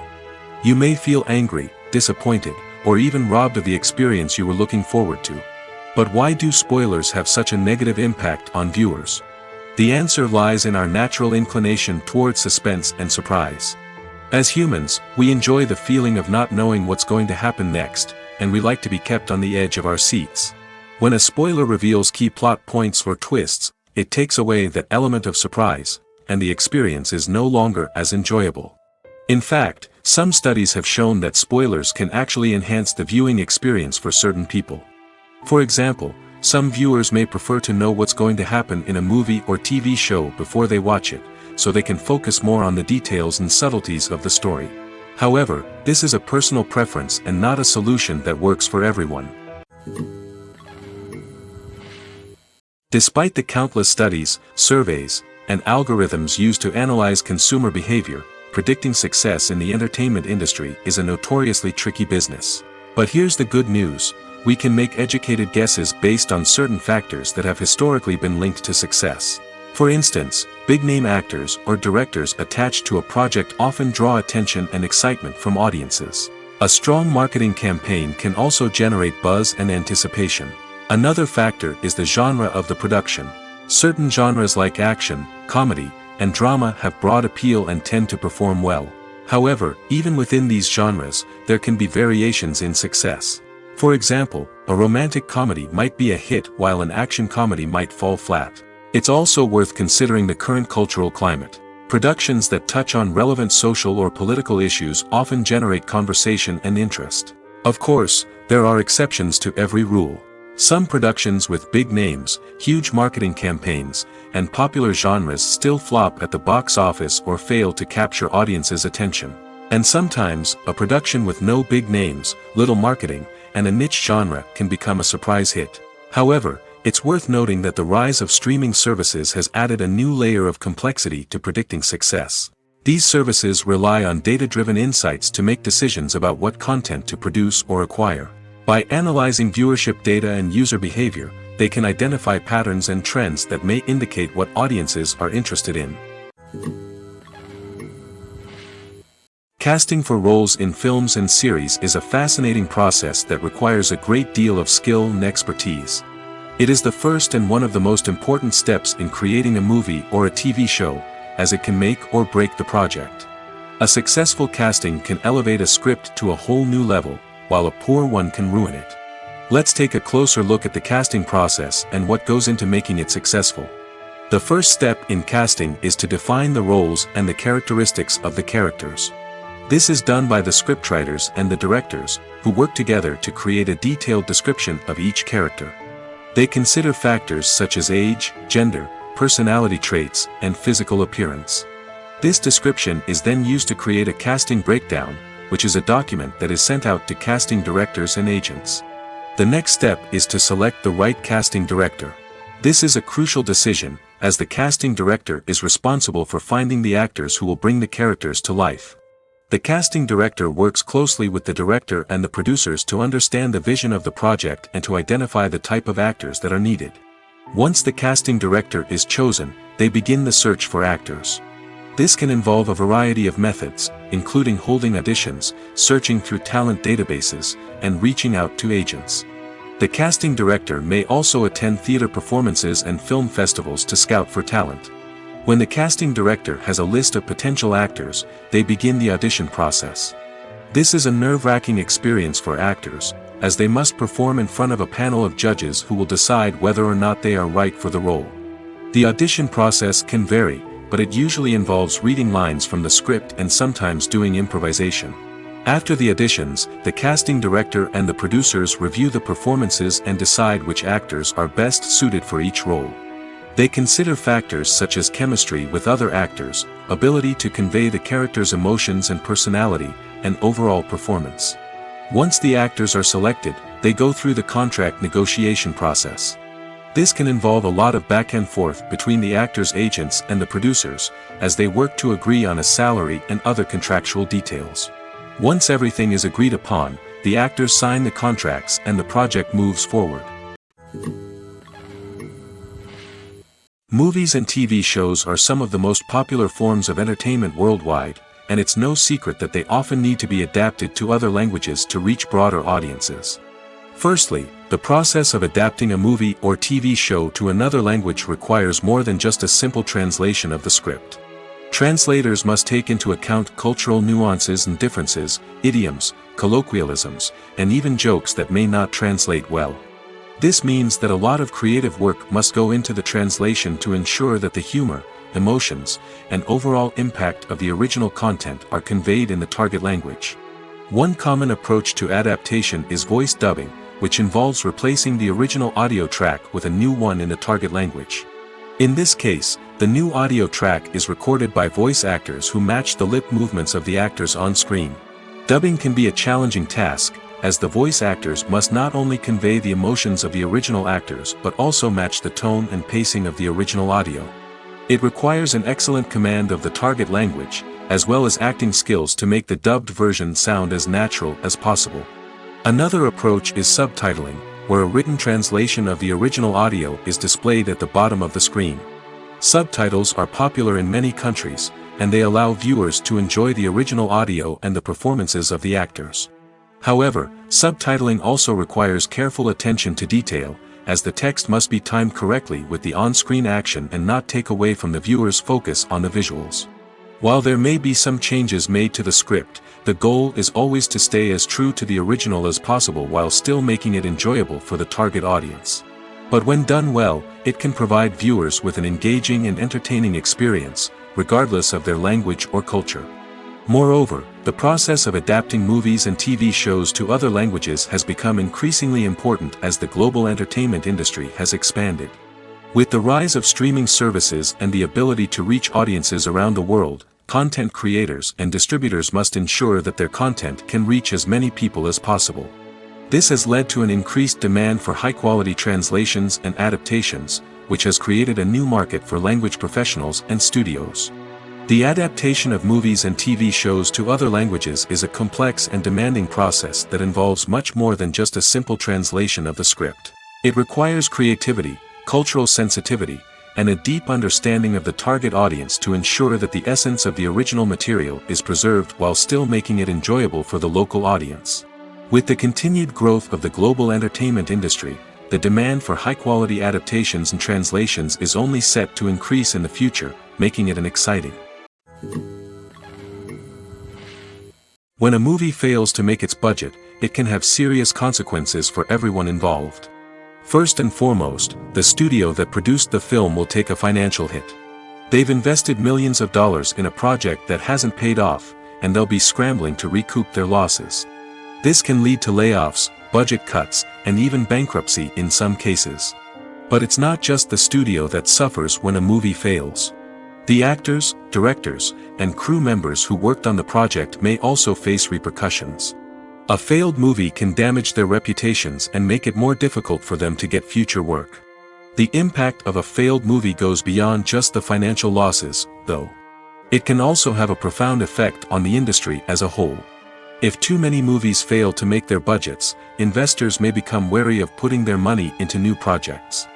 S1: You may feel angry, disappointed, or even robbed of the experience you were looking forward to. But why do spoilers have such a negative impact on viewers? The answer lies in our natural inclination toward suspense and surprise. As humans, we enjoy the feeling of not knowing what's going to happen next, and we like to be kept on the edge of our seats. When a spoiler reveals key plot points or twists, it takes away that element of surprise, and the experience is no longer as enjoyable. In fact, some studies have shown that spoilers can actually enhance the viewing experience for certain people. For example, some viewers may prefer to know what's going to happen in a movie or TV show before they watch it, so they can focus more on the details and subtleties of the story. However, this is a personal preference and not a solution that works for everyone. Despite the countless studies, surveys, and algorithms used to analyze consumer behavior, predicting success in the entertainment industry is a notoriously tricky business. But here's the good news: we can make educated guesses based on certain factors that have historically been linked to success. For instance, big-name actors or directors attached to a project often draw attention and excitement from audiences. A strong marketing campaign can also generate buzz and anticipation. Another factor is the genre of the production. Certain genres like action, comedy, and drama have broad appeal and tend to perform well. However, even within these genres, there can be variations in success. For example, a romantic comedy might be a hit while an action comedy might fall flat. It's also worth considering the current cultural climate. Productions that touch on relevant social or political issues often generate conversation and interest. Of course, there are exceptions to every rule. Some productions with big names, huge marketing campaigns, and popular genres still flop at the box office or fail to capture audiences' attention. And sometimes, a production with no big names, little marketing, and a niche genre can become a surprise hit. However, it's worth noting that the rise of streaming services has added a new layer of complexity to predicting success. These services rely on data-driven insights to make decisions about what content to produce or acquire. By analyzing viewership data and user behavior, they can identify patterns and trends that may indicate what audiences are interested in. Casting for roles in films and series is a fascinating process that requires a great deal of skill and expertise. It is the first and one of the most important steps in creating a movie or a TV show, as it can make or break the project. A successful casting can elevate a script to a whole new level, while a poor one can ruin it. Let's take a closer look at the casting process and what goes into making it successful. The first step in casting is to define the roles and the characteristics of the characters. This is done by the scriptwriters and the directors, who work together to create a detailed description of each character. They consider factors such as age, gender, personality traits, and physical appearance. This description is then used to create a casting breakdown, which is a document that is sent out to casting directors and agents. The next step is to select the right casting director. This is a crucial decision, as the casting director is responsible for finding the actors who will bring the characters to life. The casting director works closely with the director and the producers to understand the vision of the project and to identify the type of actors that are needed. Once the casting director is chosen, they begin the search for actors. This can involve a variety of methods, including holding auditions, searching through talent databases, and reaching out to agents. The casting director may also attend theater performances and film festivals to scout for talent. When the casting director has a list of potential actors, they begin the audition process. This is a nerve-wracking experience for actors, as they must perform in front of a panel of judges who will decide whether or not they are right for the role. The audition process can vary, but it usually involves reading lines from the script and sometimes doing improvisation. After the auditions, the casting director and the producers review the performances and decide which actors are best suited for each role. They consider factors such as chemistry with other actors, ability to convey the character's emotions and personality, and overall performance. Once the actors are selected, they go through the contract negotiation process. This can involve a lot of back and forth between the actors' agents and the producers, as they work to agree on a salary and other contractual details. Once everything is agreed upon, the actors sign the contracts and the project moves forward. Movies and TV shows are some of the most popular forms of entertainment worldwide, and it's no secret that they often need to be adapted to other languages to reach broader audiences. Firstly, the process of adapting a movie or TV show to another language requires more than just a simple translation of the script. Translators must take into account cultural nuances and differences, idioms, colloquialisms, and even jokes that may not translate well. This means that a lot of creative work must go into the translation to ensure that the humor, emotions, and overall impact of the original content are conveyed in the target language. One common approach to adaptation is voice dubbing, which involves replacing the original audio track with a new one in the target language. In this case, the new audio track is recorded by voice actors who match the lip movements of the actors on screen. Dubbing can be a challenging task, as the voice actors must not only convey the emotions of the original actors but also match the tone and pacing of the original audio. It requires an excellent command of the target language, as well as acting skills to make the dubbed version sound as natural as possible. Another approach is subtitling, where a written translation of the original audio is displayed at the bottom of the screen. Subtitles are popular in many countries, and they allow viewers to enjoy the original audio and the performances of the actors. However, subtitling also requires careful attention to detail, as the text must be timed correctly with the on-screen action and not take away from the viewer's focus on the visuals. While there may be some changes made to the script, the goal is always to stay as true to the original as possible while still making it enjoyable for the target audience. But when done well, it can provide viewers with an engaging and entertaining experience, regardless of their language or culture. Moreover, the process of adapting movies and TV shows to other languages has become increasingly important as the global entertainment industry has expanded. With the rise of streaming services and the ability to reach audiences around the world, content creators and distributors must ensure that their content can reach as many people as possible. This has led to an increased demand for high-quality translations and adaptations, which has created a new market for language professionals and studios. The adaptation of movies and TV shows to other languages is a complex and demanding process that involves much more than just a simple translation of the script. It requires creativity, cultural sensitivity, and a deep understanding of the target audience to ensure that the essence of the original material is preserved while still making it enjoyable for the local audience. With the continued growth of the global entertainment industry, the demand for high-quality adaptations and translations is only set to increase in the future, making it exciting. When a movie fails to make its budget, it can have serious consequences for everyone involved. First and foremost, the studio that produced the film will take a financial hit. They've invested millions of dollars in a project that hasn't paid off, and they'll be scrambling to recoup their losses. This can lead to layoffs, budget cuts, and even bankruptcy in some cases. But it's not just the studio that suffers when a movie fails. The actors, directors, and crew members who worked on the project may also face repercussions. A failed movie can damage their reputations and make it more difficult for them to get future work. The impact of a failed movie goes beyond just the financial losses, though. It can also have a profound effect on the industry as a whole. If too many movies fail to make their budgets, investors may become wary of putting their money into new projects.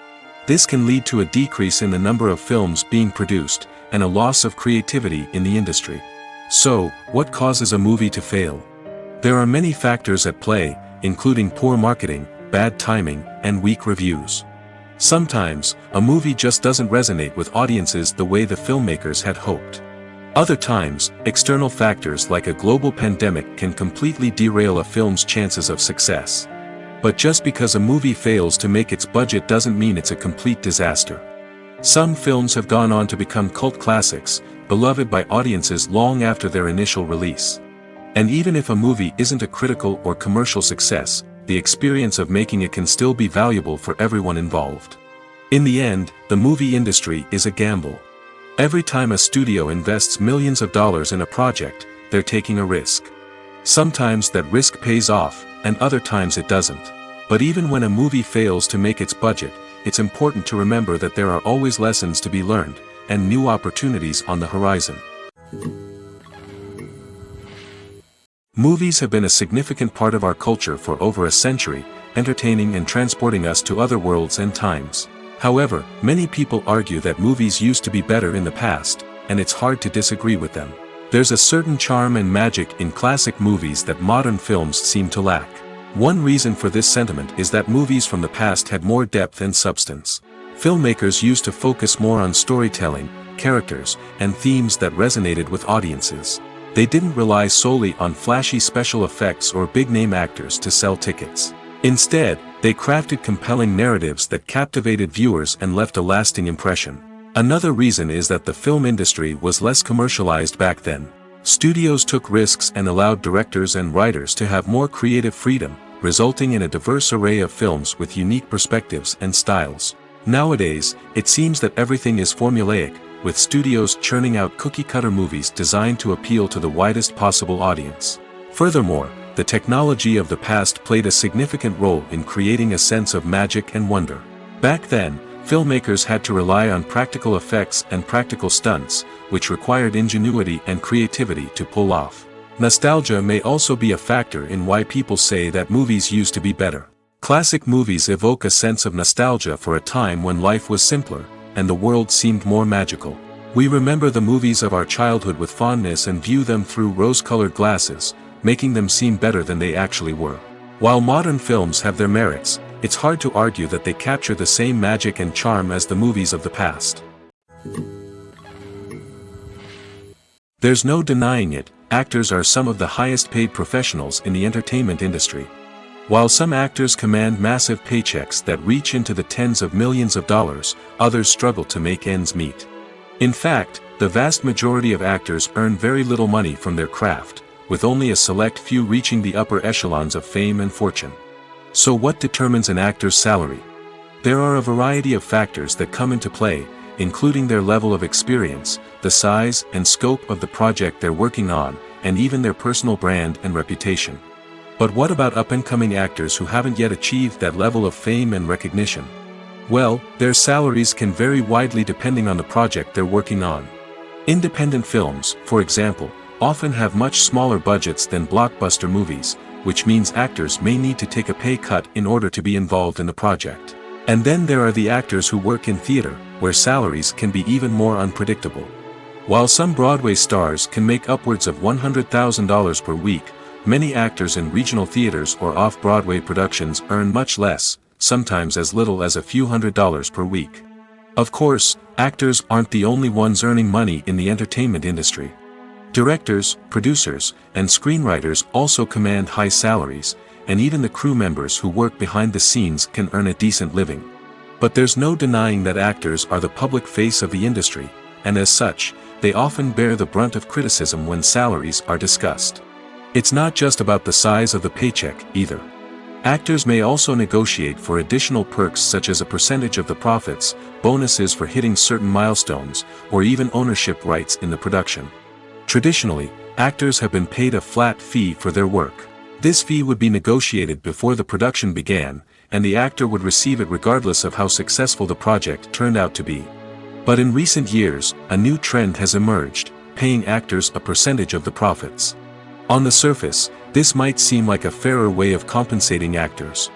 S1: This can lead to a decrease in the number of films being produced, and a loss of creativity in the industry. So, what causes a movie to fail? There are many factors at play, including poor marketing, bad timing, and weak reviews. Sometimes, a movie just doesn't resonate with audiences the way the filmmakers had hoped. Other times, external factors like a global pandemic can completely derail a film's chances of success. But just because a movie fails to make its budget doesn't mean it's a complete disaster. Some films have gone on to become cult classics, beloved by audiences long after their initial release. And even if a movie isn't a critical or commercial success, the experience of making it can still be valuable for everyone involved. In the end, the movie industry is a gamble. Every time a studio invests millions of dollars in a project, they're taking a risk. Sometimes that risk pays off, and other times it doesn't. But even when a movie fails to make its budget, it's important to remember that there are always lessons to be learned, and new opportunities on the horizon. Movies have been a significant part of our culture for over a century, entertaining and transporting us to other worlds and times. However, many people argue that movies used to be better in the past, and it's hard to disagree with them. There's a certain charm and magic in classic movies that modern films seem to lack. One reason for this sentiment is that movies from the past had more depth and substance. Filmmakers used to focus more on storytelling, characters, and themes that resonated with audiences. They didn't rely solely on flashy special effects or big-name actors to sell tickets. Instead, they crafted compelling narratives that captivated viewers and left a lasting impression. Another reason is that the film industry was less commercialized back then. Studios took risks and allowed directors and writers to have more creative freedom, resulting in a diverse array of films with unique perspectives and styles. Nowadays, it seems that everything is formulaic, with studios churning out cookie-cutter movies designed to appeal to the widest possible audience. Furthermore, the technology of the past played a significant role in creating a sense of magic and wonder. Back then, filmmakers had to rely on practical effects and practical stunts, which required ingenuity and creativity to pull off. Nostalgia may also be a factor in why people say that movies used to be better. Classic movies evoke a sense of nostalgia for a time when life was simpler, and the world seemed more magical. We remember the movies of our childhood with fondness and view them through rose-colored glasses, making them seem better than they actually were. While modern films have their merits, it's hard to argue that they capture the same magic and charm as the movies of the past. There's no denying it, actors are some of the highest-paid professionals in the entertainment industry. While some actors command massive paychecks that reach into the tens of millions of dollars, others struggle to make ends meet. In fact, the vast majority of actors earn very little money from their craft, with only a select few reaching the upper echelons of fame and fortune. So what determines an actor's salary? There are a variety of factors that come into play, including their level of experience, the size and scope of the project they're working on, and even their personal brand and reputation. But what about up-and-coming actors who haven't yet achieved that level of fame and recognition? Well, their salaries can vary widely depending on the project they're working on. Independent films, for example, often have much smaller budgets than blockbuster movies, which means actors may need to take a pay cut in order to be involved in the project. And then there are the actors who work in theater, where salaries can be even more unpredictable. While some Broadway stars can make upwards of $100,000 per week, many actors in regional theaters or off-Broadway productions earn much less, sometimes as little as a few $100s per week. Of course, actors aren't the only ones earning money in the entertainment industry. Directors, producers, and screenwriters also command high salaries, and even the crew members who work behind the scenes can earn a decent living. But there's no denying that actors are the public face of the industry, and as such, they often bear the brunt of criticism when salaries are discussed. It's not just about the size of the paycheck, either. Actors may also negotiate for additional perks such as a percentage of the profits, bonuses for hitting certain milestones, or even ownership rights in the production. Traditionally, actors have been paid a flat fee for their work. This fee would be negotiated before the production began, and the actor would receive it regardless of how successful the project turned out to be. But in recent years, a new trend has emerged, paying actors a percentage of the profits. On the surface, this might seem like a fairer way of compensating actors.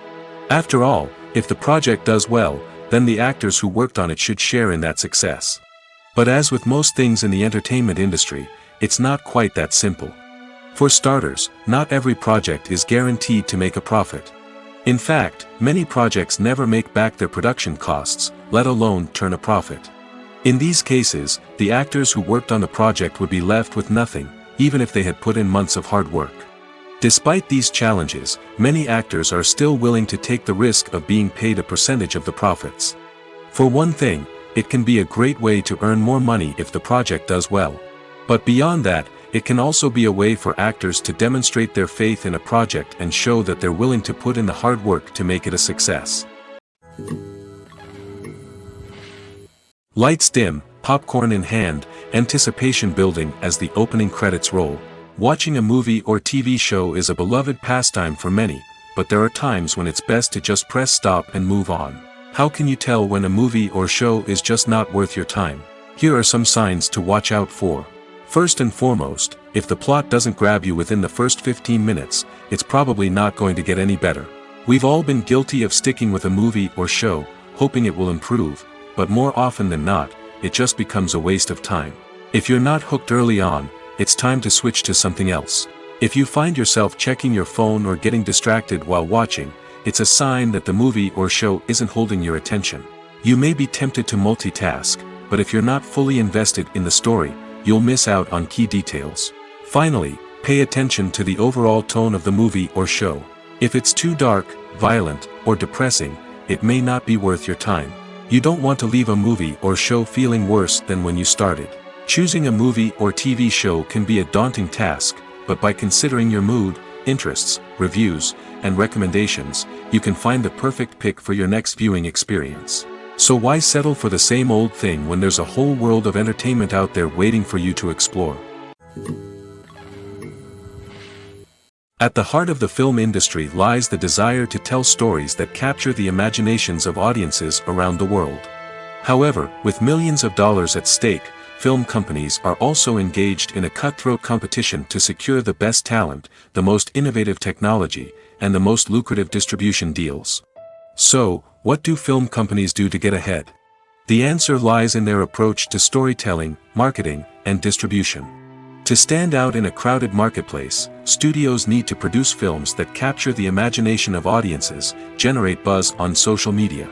S1: After all, if the project does well, then the actors who worked on it should share in that success. But as with most things in the entertainment industry, it's not quite that simple. For starters, not every project is guaranteed to make a profit. In fact, many projects never make back their production costs, let alone turn a profit. In these cases, the actors who worked on the project would be left with nothing, even if they had put in months of hard work. Despite these challenges, many actors are still willing to take the risk of being paid a percentage of the profits. For one thing, it can be a great way to earn more money if the project does well. But beyond that, it can also be a way for actors to demonstrate their faith in a project and show that they're willing to put in the hard work to make it a success. Lights dim, popcorn in hand, anticipation building as the opening credits roll. Watching a movie or TV show is a beloved pastime for many, but there are times when it's best to just press stop and move on. How can you tell when a movie or show is just not worth your time? Here are some signs to watch out for. First and foremost, if the plot doesn't grab you within the first 15 minutes, it's probably not going to get any better. We've all been guilty of sticking with a movie or show, hoping it will improve, but more often than not, it just becomes a waste of time. If you're not hooked early on, it's time to switch to something else. If you find yourself checking your phone or getting distracted while watching, it's a sign that the movie or show isn't holding your attention. You may be tempted to multitask, but if you're not fully invested in the story, you'll miss out on key details. Finally, pay attention to the overall tone of the movie or show. If it's too dark, violent, or depressing, it may not be worth your time. You don't want to leave a movie or show feeling worse than when you started. Choosing a movie or TV show can be a daunting task, but by considering your mood, interests, reviews, and recommendations, you can find the perfect pick for your next viewing experience. So why settle for the same old thing when there's a whole world of entertainment out there waiting for you to explore? At the heart of the film industry lies the desire to tell stories that capture the imaginations of audiences around the world. However, with millions of dollars at stake, film companies are also engaged in a cutthroat competition to secure the best talent, the most innovative technology, and the most lucrative distribution deals. So, what do film companies do to get ahead? The answer lies in their approach to storytelling, marketing, and distribution. To stand out in a crowded marketplace, studios need to produce films that capture the imagination of audiences, generate buzz on social media.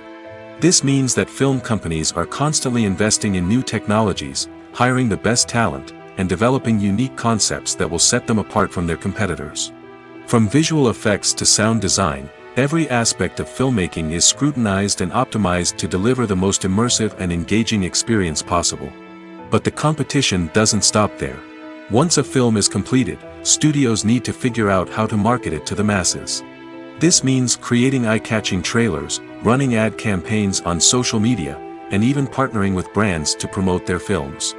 S1: This means that film companies are constantly investing in new technologies, hiring the best talent, and developing unique concepts that will set them apart from their competitors. From visual effects to sound design, every aspect of filmmaking is scrutinized and optimized to deliver the most immersive and engaging experience possible. But the competition doesn't stop there. Once a film is completed, studios need to figure out how to market it to the masses. This means creating eye-catching trailers, running ad campaigns on social media, and even partnering with brands to promote their films.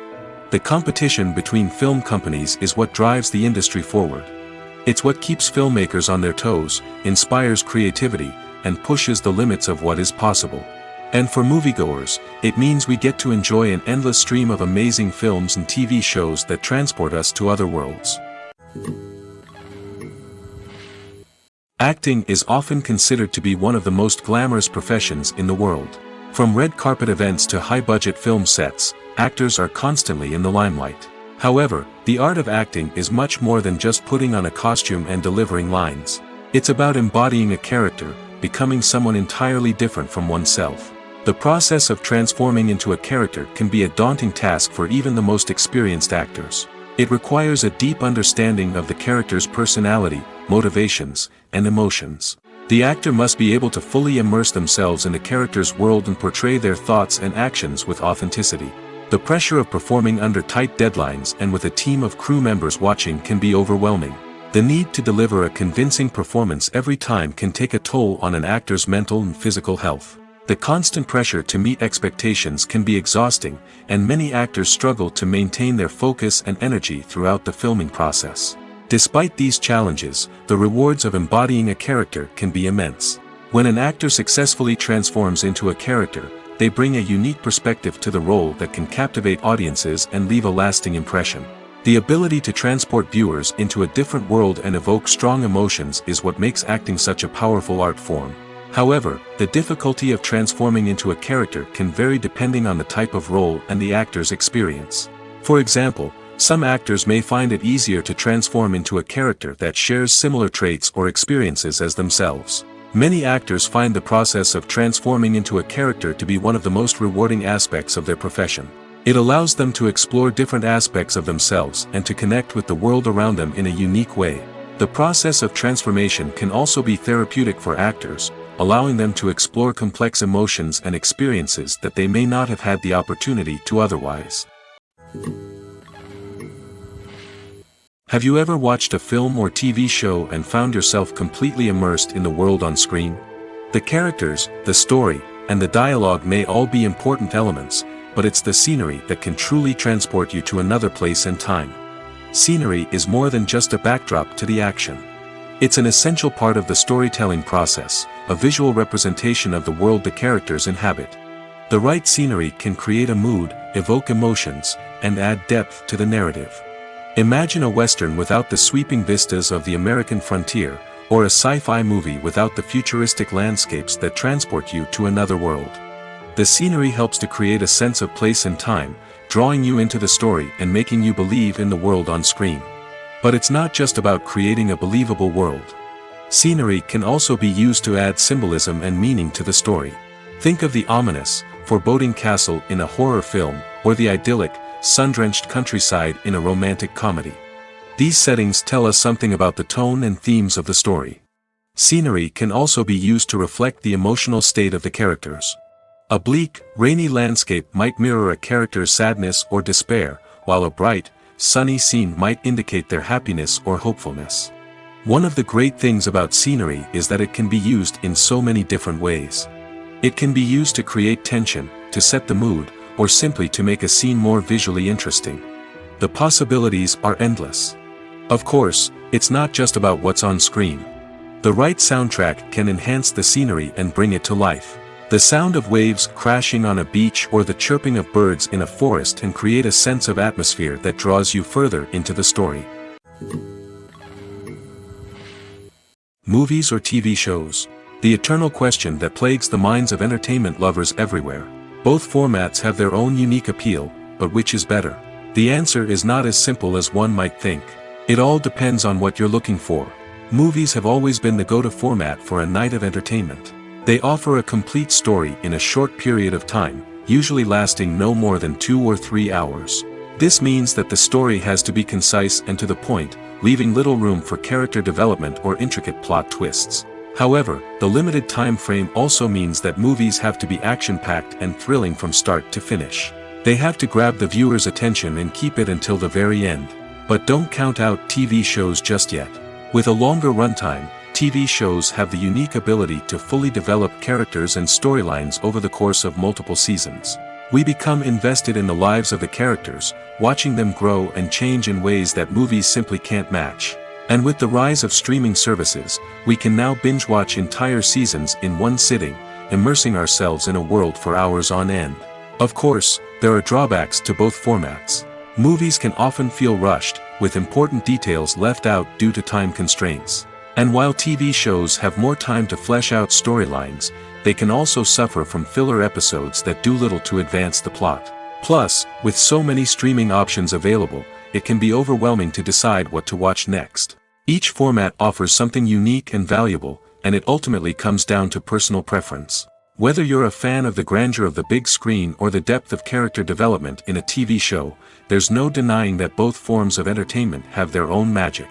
S1: The competition between film companies is what drives the industry forward. It's what keeps filmmakers on their toes, inspires creativity, and pushes the limits of what is possible. And for moviegoers, it means we get to enjoy an endless stream of amazing films and TV shows that transport us to other worlds. Acting is often considered to be one of the most glamorous professions in the world. From red carpet events to high-budget film sets, actors are constantly in the limelight. However, the art of acting is much more than just putting on a costume and delivering lines. It's about embodying a character, becoming someone entirely different from oneself. The process of transforming into a character can be a daunting task for even the most experienced actors. It requires a deep understanding of the character's personality, motivations, and emotions. The actor must be able to fully immerse themselves in the character's world and portray their thoughts and actions with authenticity. The pressure of performing under tight deadlines and with a team of crew members watching can be overwhelming. The need to deliver a convincing performance every time can take a toll on an actor's mental and physical health. The constant pressure to meet expectations can be exhausting, and many actors struggle to maintain their focus and energy throughout the filming process. Despite these challenges, the rewards of embodying a character can be immense. When an actor successfully transforms into a character, they bring a unique perspective to the role that can captivate audiences and leave a lasting impression. The ability to transport viewers into a different world and evoke strong emotions is what makes acting such a powerful art form. However, the difficulty of transforming into a character can vary depending on the type of role and the actor's experience. For example, some actors may find it easier to transform into a character that shares similar traits or experiences as themselves. Many actors find the process of transforming into a character to be one of the most rewarding aspects of their profession. It allows them to explore different aspects of themselves and to connect with the world around them in a unique way. The process of transformation can also be therapeutic for actors, allowing them to explore complex emotions and experiences that they may not have had the opportunity to otherwise. Have you ever watched a film or TV show and found yourself completely immersed in the world on screen? The characters, the story, and the dialogue may all be important elements, but it's the scenery that can truly transport you to another place and time. Scenery is more than just a backdrop to the action. It's an essential part of the storytelling process, a visual representation of the world the characters inhabit. The right scenery can create a mood, evoke emotions, and add depth to the narrative. Imagine a Western without the sweeping vistas of the American frontier, or a sci-fi movie without the futuristic landscapes that transport you to another world. The scenery helps to create a sense of place and time, drawing you into the story and making you believe in the world on screen. But it's not just about creating a believable world. Scenery can also be used to add symbolism and meaning to the story. Think of the ominous, foreboding castle in a horror film, or the idyllic, sun-drenched countryside in a romantic comedy. These settings tell us something about the tone and themes of the story. Scenery can also be used to reflect the emotional state of the characters. A bleak, rainy landscape might mirror a character's sadness or despair, while a bright, sunny scene might indicate their happiness or hopefulness. One of the great things about scenery is that it can be used in so many different ways. It can be used to create tension, to set the mood, or simply to make a scene more visually interesting. The possibilities are endless. Of course, it's not just about what's on screen. The right soundtrack can enhance the scenery and bring it to life. The sound of waves crashing on a beach or the chirping of birds in a forest can create a sense of atmosphere that draws you further into the story. Movies or TV shows? The eternal question that plagues the minds of entertainment lovers everywhere. Both formats have their own unique appeal, but which is better? The answer is not as simple as one might think. It all depends on what you're looking for. Movies have always been the go-to format for a night of entertainment. They offer a complete story in a short period of time, usually lasting no more than 2 or 3 hours. This means that the story has to be concise and to the point, leaving little room for character development or intricate plot twists. However, the limited time frame also means that movies have to be action-packed and thrilling from start to finish. They have to grab the viewer's attention and keep it until the very end. But don't count out TV shows just yet. With a longer runtime, TV shows have the unique ability to fully develop characters and storylines over the course of multiple seasons. We become invested in the lives of the characters, watching them grow and change in ways that movies simply can't match. And with the rise of streaming services, we can now binge-watch entire seasons in one sitting, immersing ourselves in a world for hours on end. Of course, there are drawbacks to both formats. Movies can often feel rushed, with important details left out due to time constraints. And while TV shows have more time to flesh out storylines, they can also suffer from filler episodes that do little to advance the plot. Plus, with so many streaming options available, it can be overwhelming to decide what to watch next. Each format offers something unique and valuable, and it ultimately comes down to personal preference. Whether you're a fan of the grandeur of the big screen or the depth of character development in a TV show, there's no denying that both forms of entertainment have their own magic.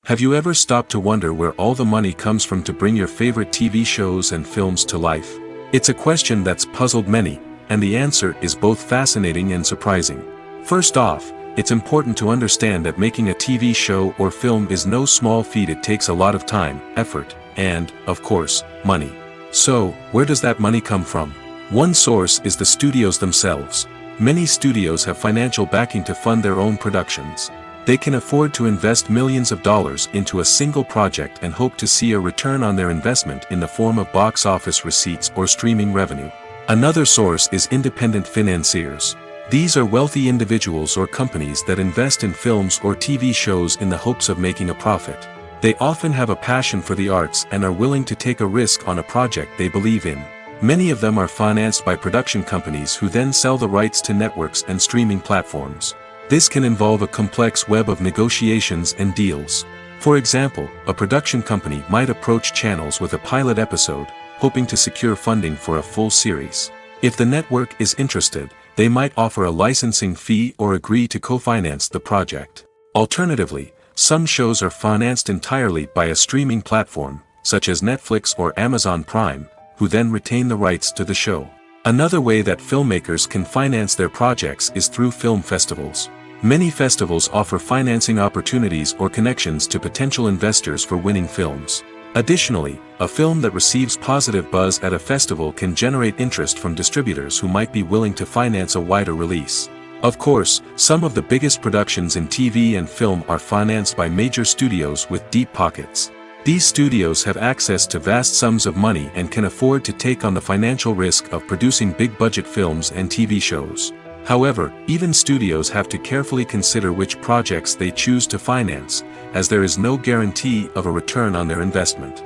S1: Have you ever stopped to wonder where all the money comes from to bring your favorite TV shows and films to life? It's a question that's puzzled many, and the answer is both fascinating and surprising. First off, it's important to understand that making a TV show or film is no small feat. It takes a lot of time, effort, and, of course, money. So, where does that money come from? One source is the studios themselves. Many studios have financial backing to fund their own productions. They can afford to invest millions of dollars into a single project and hope to see a return on their investment in the form of box office receipts or streaming revenue. Another source is independent financiers. These are wealthy individuals or companies that invest in films or TV shows in the hopes of making a profit. They often have a passion for the arts and are willing to take a risk on a project they believe in. Many of them are financed by production companies who then sell the rights to networks and streaming platforms. This can involve a complex web of negotiations and deals. For example, a production company might approach channels with a pilot episode, hoping to secure funding for a full series. If the network is interested, they might offer a licensing fee or agree to co-finance the project. Alternatively, some shows are financed entirely by a streaming platform, such as Netflix or Amazon Prime, who then retain the rights to the show. Another way that filmmakers can finance their projects is through film festivals. Many festivals offer financing opportunities or connections to potential investors for winning films. Additionally, a film that receives positive buzz at a festival can generate interest from distributors who might be willing to finance a wider release. Of course, some of the biggest productions in TV and film are financed by major studios with deep pockets. These studios have access to vast sums of money and can afford to take on the financial risk of producing big-budget films and TV shows. However, even studios have to carefully consider which projects they choose to finance, as there is no guarantee of a return on their investment.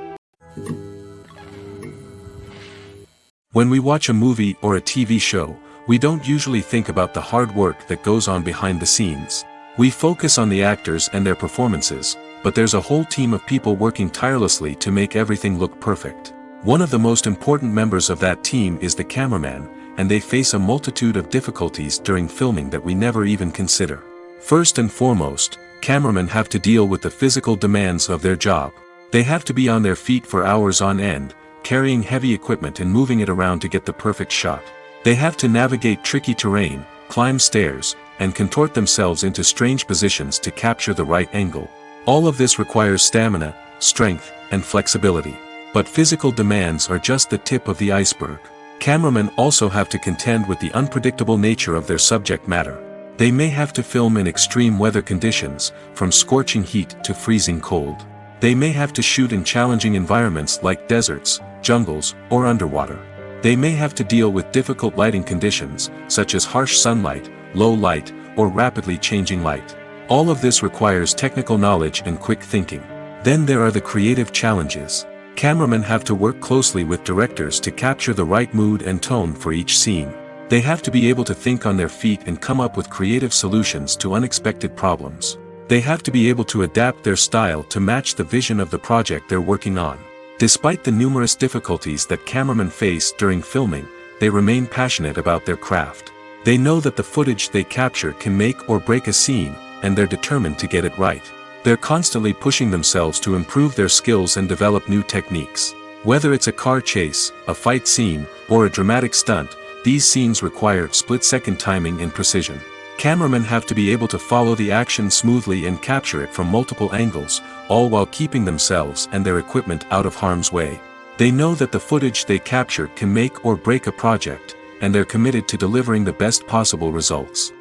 S1: When we watch a movie or a TV show, we don't usually think about the hard work that goes on behind the scenes. We focus on the actors and their performances, but there's a whole team of people working tirelessly to make everything look perfect. One of the most important members of that team is the cameraman, and they face a multitude of difficulties during filming that we never even consider. First and foremost, cameramen have to deal with the physical demands of their job. They have to be on their feet for hours on end, carrying heavy equipment and moving it around to get the perfect shot. They have to navigate tricky terrain, climb stairs, and contort themselves into strange positions to capture the right angle. All of this requires stamina, strength, and flexibility. But physical demands are just the tip of the iceberg. Cameramen also have to contend with the unpredictable nature of their subject matter. They may have to film in extreme weather conditions, from scorching heat to freezing cold. They may have to shoot in challenging environments like deserts, jungles, or underwater. They may have to deal with difficult lighting conditions, such as harsh sunlight, low light, or rapidly changing light. All of this requires technical knowledge and quick thinking. Then there are the creative challenges. Cameramen have to work closely with directors to capture the right mood and tone for each scene. They have to be able to think on their feet and come up with creative solutions to unexpected problems. They have to be able to adapt their style to match the vision of the project they're working on. Despite the numerous difficulties that cameramen face during filming, they remain passionate about their craft. They know that the footage they capture can make or break a scene, and they're determined to get it right. They're constantly pushing themselves to improve their skills and develop new techniques. Whether it's a car chase, a fight scene, or a dramatic stunt, these scenes require split-second timing and precision. Cameramen have to be able to follow the action smoothly and capture it from multiple angles, all while keeping themselves and their equipment out of harm's way. They know that the footage they capture can make or break a project, and they're committed to delivering the best possible results.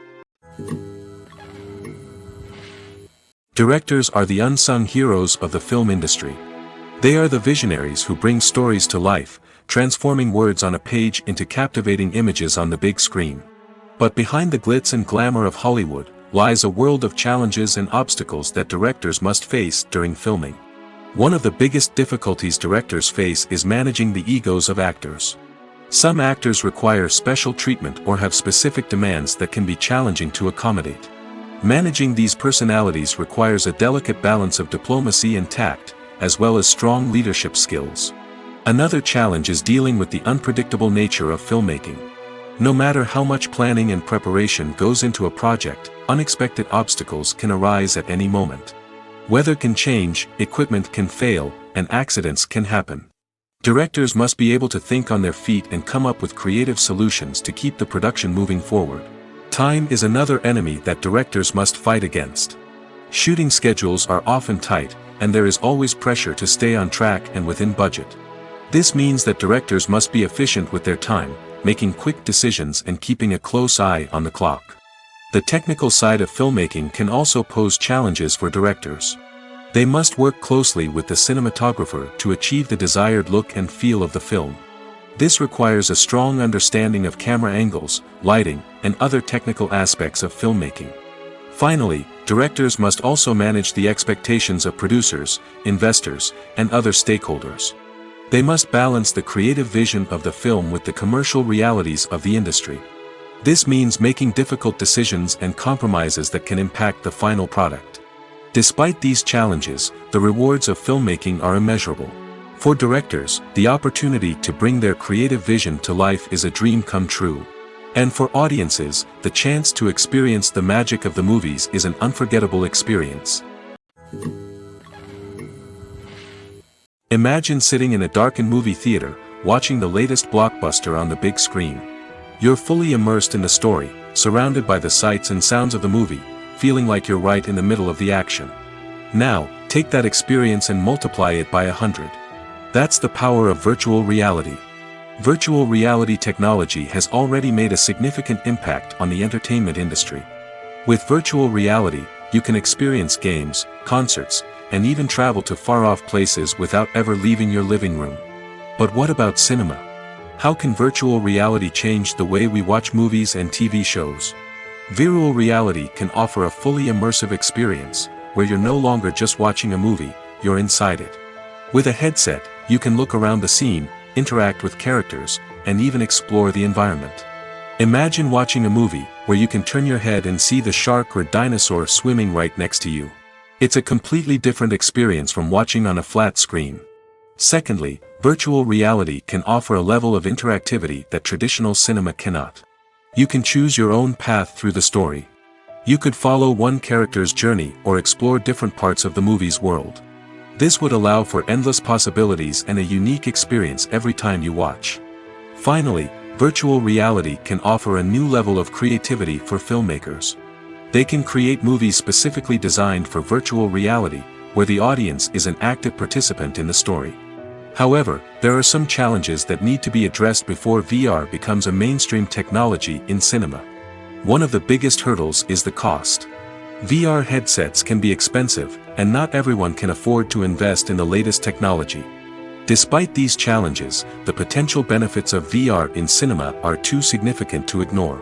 S1: Directors are the unsung heroes of the film industry. They are the visionaries who bring stories to life, transforming words on a page into captivating images on the big screen. But behind the glitz and glamour of Hollywood lies a world of challenges and obstacles that directors must face during filming. One of the biggest difficulties directors face is managing the egos of actors. Some actors require special treatment or have specific demands that can be challenging to accommodate. Managing these personalities requires a delicate balance of diplomacy and tact, as well as strong leadership skills. Another challenge is dealing with the unpredictable nature of filmmaking. No matter how much planning and preparation goes into a project, unexpected obstacles can arise at any moment. Weather can change, equipment can fail, and accidents can happen. Directors must be able to think on their feet and come up with creative solutions to keep the production moving forward. Time is another enemy that directors must fight against. Shooting schedules are often tight, and there is always pressure to stay on track and within budget. This means that directors must be efficient with their time, making quick decisions and keeping a close eye on the clock. The technical side of filmmaking can also pose challenges for directors. They must work closely with the cinematographer to achieve the desired look and feel of the film. This requires a strong understanding of camera angles, lighting, and other technical aspects of filmmaking. Finally, directors must also manage the expectations of producers, investors, and other stakeholders. They must balance the creative vision of the film with the commercial realities of the industry. This means making difficult decisions and compromises that can impact the final product. Despite these challenges, the rewards of filmmaking are immeasurable. For directors, the opportunity to bring their creative vision to life is a dream come true. And for audiences, the chance to experience the magic of the movies is an unforgettable experience. Imagine sitting in a darkened movie theater, watching the latest blockbuster on the big screen. You're fully immersed in the story, surrounded by the sights and sounds of the movie, feeling like you're right in the middle of the action. Now, take that experience and multiply it by 100. That's the power of virtual reality. Virtual reality technology has already made a significant impact on the entertainment industry. With virtual reality, you can experience games, concerts, and even travel to far-off places without ever leaving your living room. But what about cinema? How can virtual reality change the way we watch movies and TV shows? Virtual reality can offer a fully immersive experience, where you're no longer just watching a movie, you're inside it. With a headset, you can look around the scene, interact with characters, and even explore the environment. Imagine watching a movie where you can turn your head and see the shark or dinosaur swimming right next to you. It's a completely different experience from watching on a flat screen. Secondly, virtual reality can offer a level of interactivity that traditional cinema cannot. You can choose your own path through the story. You could follow one character's journey or explore different parts of the movie's world. This would allow for endless possibilities and a unique experience every time you watch. Finally, virtual reality can offer a new level of creativity for filmmakers. They can create movies specifically designed for virtual reality, where the audience is an active participant in the story. However, there are some challenges that need to be addressed before VR becomes a mainstream technology in cinema. One of the biggest hurdles is the cost. VR headsets can be expensive, and not everyone can afford to invest in the latest technology. Despite these challenges, the potential benefits of VR in cinema are too significant to ignore.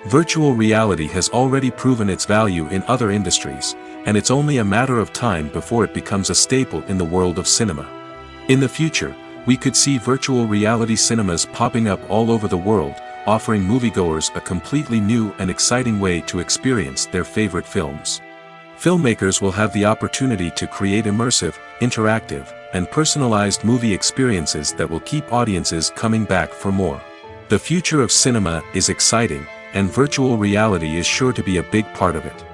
S1: Virtual reality has already proven its value in other industries, and it's only a matter of time before it becomes a staple in the world of cinema. In the future, we could see virtual reality cinemas popping up all over the world, offering moviegoers a completely new and exciting way to experience their favorite films. Filmmakers will have the opportunity to create immersive, interactive, and personalized movie experiences that will keep audiences coming back for more. The future of cinema is exciting, and virtual reality is sure to be a big part of it.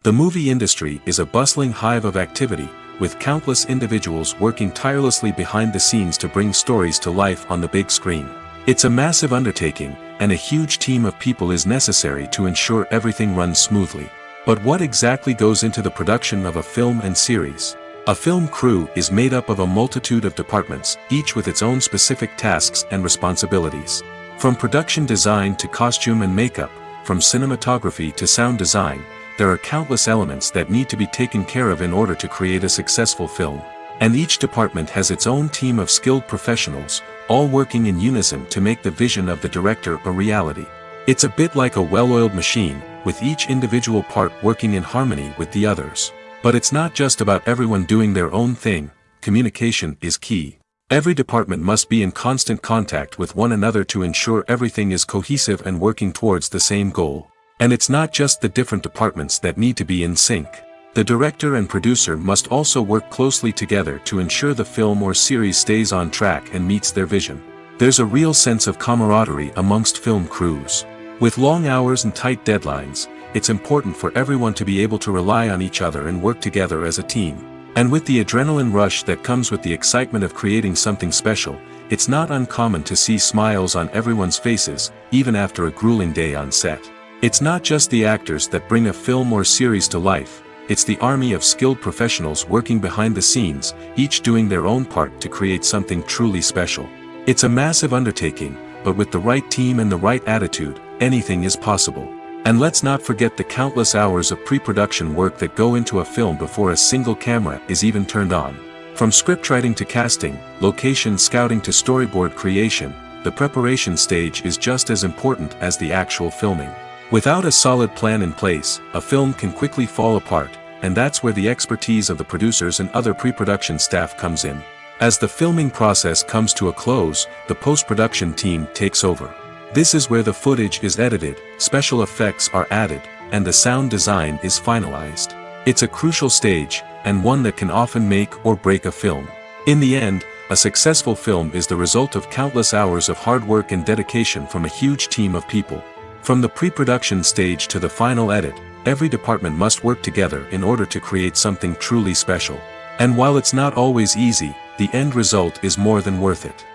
S1: The movie industry is a bustling hive of activity, with countless individuals working tirelessly behind the scenes to bring stories to life on the big screen. It's a massive undertaking, and a huge team of people is necessary to ensure everything runs smoothly. But what exactly goes into the production of a film and series? A film crew is made up of a multitude of departments, each with its own specific tasks and responsibilities. From production design to costume and makeup, from cinematography to sound design, there are countless elements that need to be taken care of in order to create a successful film. And each department has its own team of skilled professionals, all working in unison to make the vision of the director a reality. It's a bit like a well-oiled machine, with each individual part working in harmony with the others. But it's not just about everyone doing their own thing. Communication is key. Every department must be in constant contact with one another to ensure everything is cohesive and working towards the same goal. And it's not just the different departments that need to be in sync. The director and producer must also work closely together to ensure the film or series stays on track and meets their vision. There's a real sense of camaraderie amongst film crews. With long hours and tight deadlines, it's important for everyone to be able to rely on each other and work together as a team. And with the adrenaline rush that comes with the excitement of creating something special, it's not uncommon to see smiles on everyone's faces, even after a grueling day on set. It's not just the actors that bring a film or series to life, it's the army of skilled professionals working behind the scenes, each doing their own part to create something truly special. It's a massive undertaking, but with the right team and the right attitude, anything is possible. And let's not forget the countless hours of pre-production work that go into a film before a single camera is even turned on. From scriptwriting to casting, location scouting to storyboard creation, the preparation stage is just as important as the actual filming. Without a solid plan in place, a film can quickly fall apart, and that's where the expertise of the producers and other pre-production staff comes in. As the filming process comes to a close, the post-production team takes over. This is where the footage is edited, special effects are added, and the sound design is finalized. It's a crucial stage, and one that can often make or break a film. In the end, a successful film is the result of countless hours of hard work and dedication from a huge team of people. From the pre-production stage to the final edit, every department must work together in order to create something truly special. And while it's not always easy, the end result is more than worth it.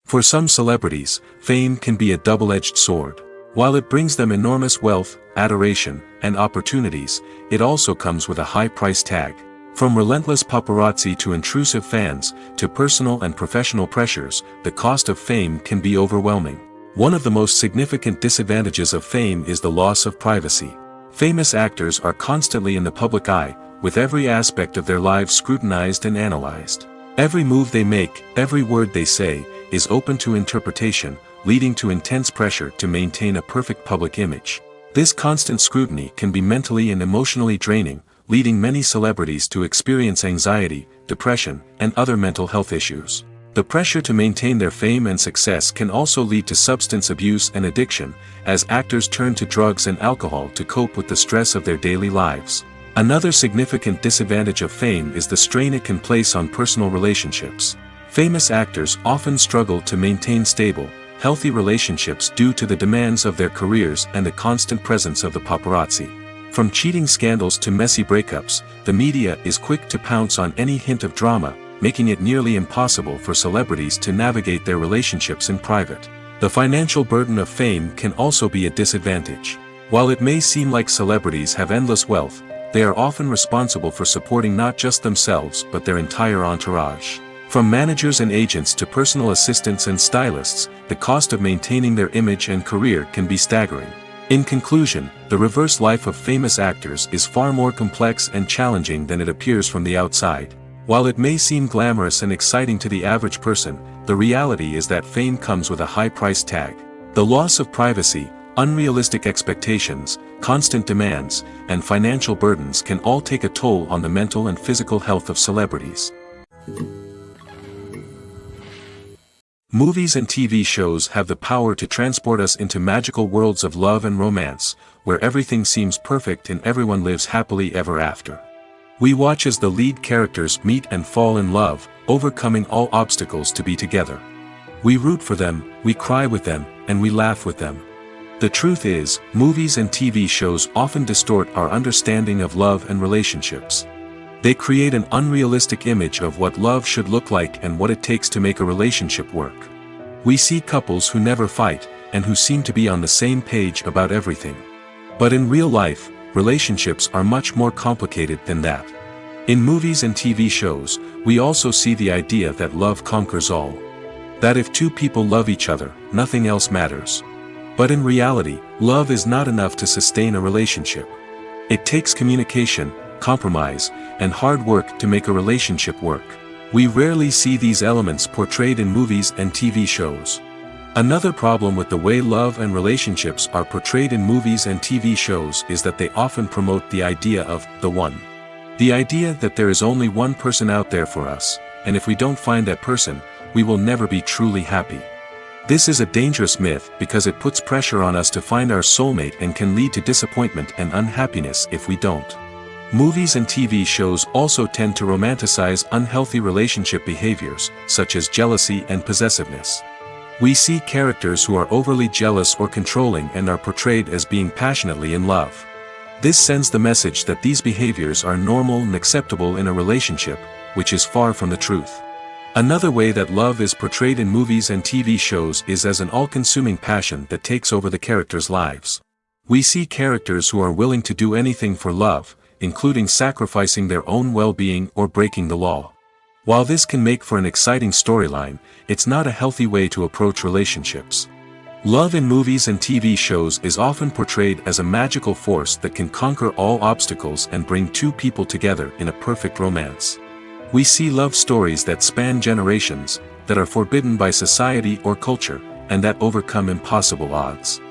S1: For some celebrities, fame can be a double-edged sword. While it brings them enormous wealth, adoration, and opportunities, it also comes with a high price tag. From relentless paparazzi to intrusive fans, to personal and professional pressures, the cost of fame can be overwhelming. One of the most significant disadvantages of fame is the loss of privacy. Famous actors are constantly in the public eye, with every aspect of their lives scrutinized and analyzed. Every move they make, every word they say, is open to interpretation, leading to intense pressure to maintain a perfect public image. This constant scrutiny can be mentally and emotionally draining, leading many celebrities to experience anxiety, depression, and other mental health issues. The pressure to maintain their fame and success can also lead to substance abuse and addiction, as actors turn to drugs and alcohol to cope with the stress of their daily lives. Another significant disadvantage of fame is the strain it can place on personal relationships. Famous actors often struggle to maintain stable, healthy relationships due to the demands of their careers and the constant presence of the paparazzi. From cheating scandals to messy breakups, the media is quick to pounce on any hint of drama, making it nearly impossible for celebrities to navigate their relationships in private. The financial burden of fame can also be a disadvantage. While it may seem like celebrities have endless wealth, they are often responsible for supporting not just themselves but their entire entourage. From managers and agents to personal assistants and stylists, the cost of maintaining their image and career can be staggering. In conclusion, the reverse life of famous actors is far more complex and challenging than it appears from the outside. While it may seem glamorous and exciting to the average person, the reality is that fame comes with a high price tag. The loss of privacy, unrealistic expectations, constant demands, and financial burdens can all take a toll on the mental and physical health of celebrities. Movies and TV shows have the power to transport us into magical worlds of love and romance, where everything seems perfect and everyone lives happily ever after. We watch as the lead characters meet and fall in love, overcoming all obstacles to be together. We root for them, we cry with them, and we laugh with them. The truth is, movies and TV shows often distort our understanding of love and relationships. They create an unrealistic image of what love should look like and what it takes to make a relationship work. We see couples who never fight, and who seem to be on the same page about everything. But in real life, relationships are much more complicated than that. In movies and TV shows, we also see the idea that love conquers all. That if two people love each other, nothing else matters. But in reality, love is not enough to sustain a relationship. It takes communication, compromise, and hard work to make a relationship work. We rarely see these elements portrayed in movies and TV shows. Another problem with the way love and relationships are portrayed in movies and TV shows is that they often promote the idea of the one. The idea that there is only one person out there for us, and if we don't find that person, we will never be truly happy. This is a dangerous myth because it puts pressure on us to find our soulmate and can lead to disappointment and unhappiness if we don't. Movies and TV shows also tend to romanticize unhealthy relationship behaviors, such as jealousy and possessiveness. We see characters who are overly jealous or controlling and are portrayed as being passionately in love. This sends the message that these behaviors are normal and acceptable in a relationship, which is far from the truth. Another way that love is portrayed in movies and TV shows is as an all-consuming passion that takes over the characters' lives. We see characters who are willing to do anything for love, including sacrificing their own well-being or breaking the law. While this can make for an exciting storyline, it's not a healthy way to approach relationships. Love in movies and TV shows is often portrayed as a magical force that can conquer all obstacles and bring two people together in a perfect romance. We see love stories that span generations, that are forbidden by society or culture, and that overcome impossible odds.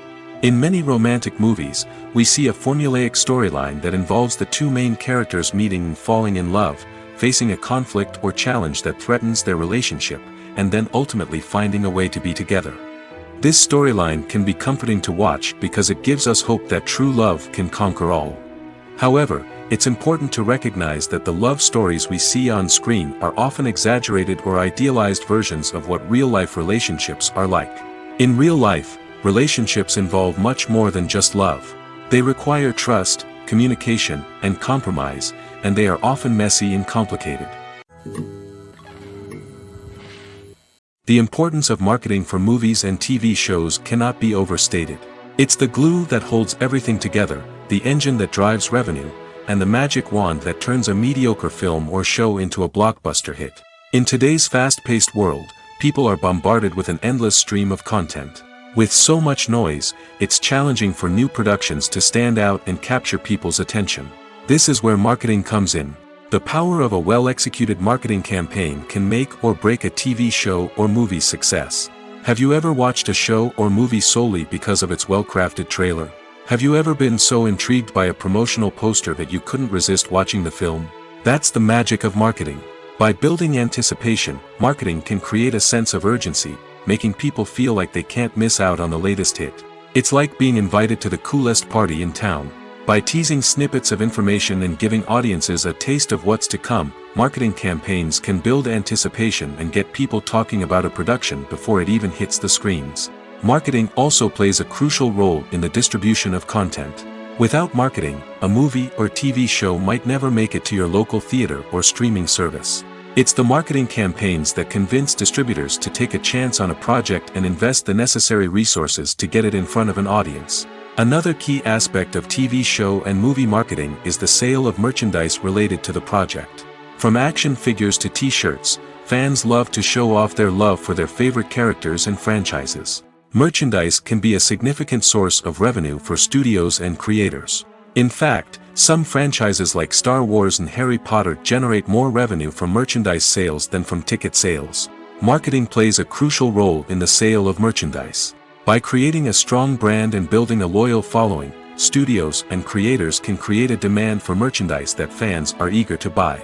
S1: In many romantic movies, we see a formulaic storyline that involves the two main characters meeting and falling in love, facing a conflict or challenge that threatens their relationship, and then ultimately finding a way to be together. This storyline can be comforting to watch because it gives us hope that true love can conquer all. However, it's important to recognize that the love stories we see on screen are often exaggerated or idealized versions of what real-life relationships are like. In real life, relationships involve much more than just love. They require trust, communication, and compromise, and they are often messy and complicated. The importance of marketing for movies and TV shows cannot be overstated. It's the glue that holds everything together, the engine that drives revenue, and the magic wand that turns a mediocre film or show into a blockbuster hit. In today's fast-paced world, people are bombarded with an endless stream of content. With so much noise, it's challenging for new productions to stand out and capture people's attention. This is where marketing comes in. The power of a well-executed marketing campaign can make or break a TV show or movie's success. Have you ever watched a show or movie solely because of its well-crafted trailer? Have you ever been so intrigued by a promotional poster that you couldn't resist watching the film? That's the magic of marketing. By building anticipation, marketing can create a sense of urgency, making people feel like they can't miss out on the latest hit. It's like being invited to the coolest party in town. By teasing snippets of information and giving audiences a taste of what's to come, marketing campaigns can build anticipation and get people talking about a production before it even hits the screens. Marketing also plays a crucial role in the distribution of content. Without marketing, a movie or TV show might never make it to your local theater or streaming service. It's the marketing campaigns that convince distributors to take a chance on a project and invest the necessary resources to get it in front of an audience. Another key aspect of TV show and movie marketing is the sale of merchandise related to the project. From action figures to t-shirts, Fans love to show off their love for their favorite characters and franchises. Merchandise can be a significant source of revenue for studios and creators. In fact, some franchises like Star Wars and Harry Potter generate more revenue from merchandise sales than from ticket sales. Marketing plays a crucial role in the sale of merchandise. By creating a strong brand and building a loyal following, studios and creators can create a demand for merchandise that fans are eager to buy.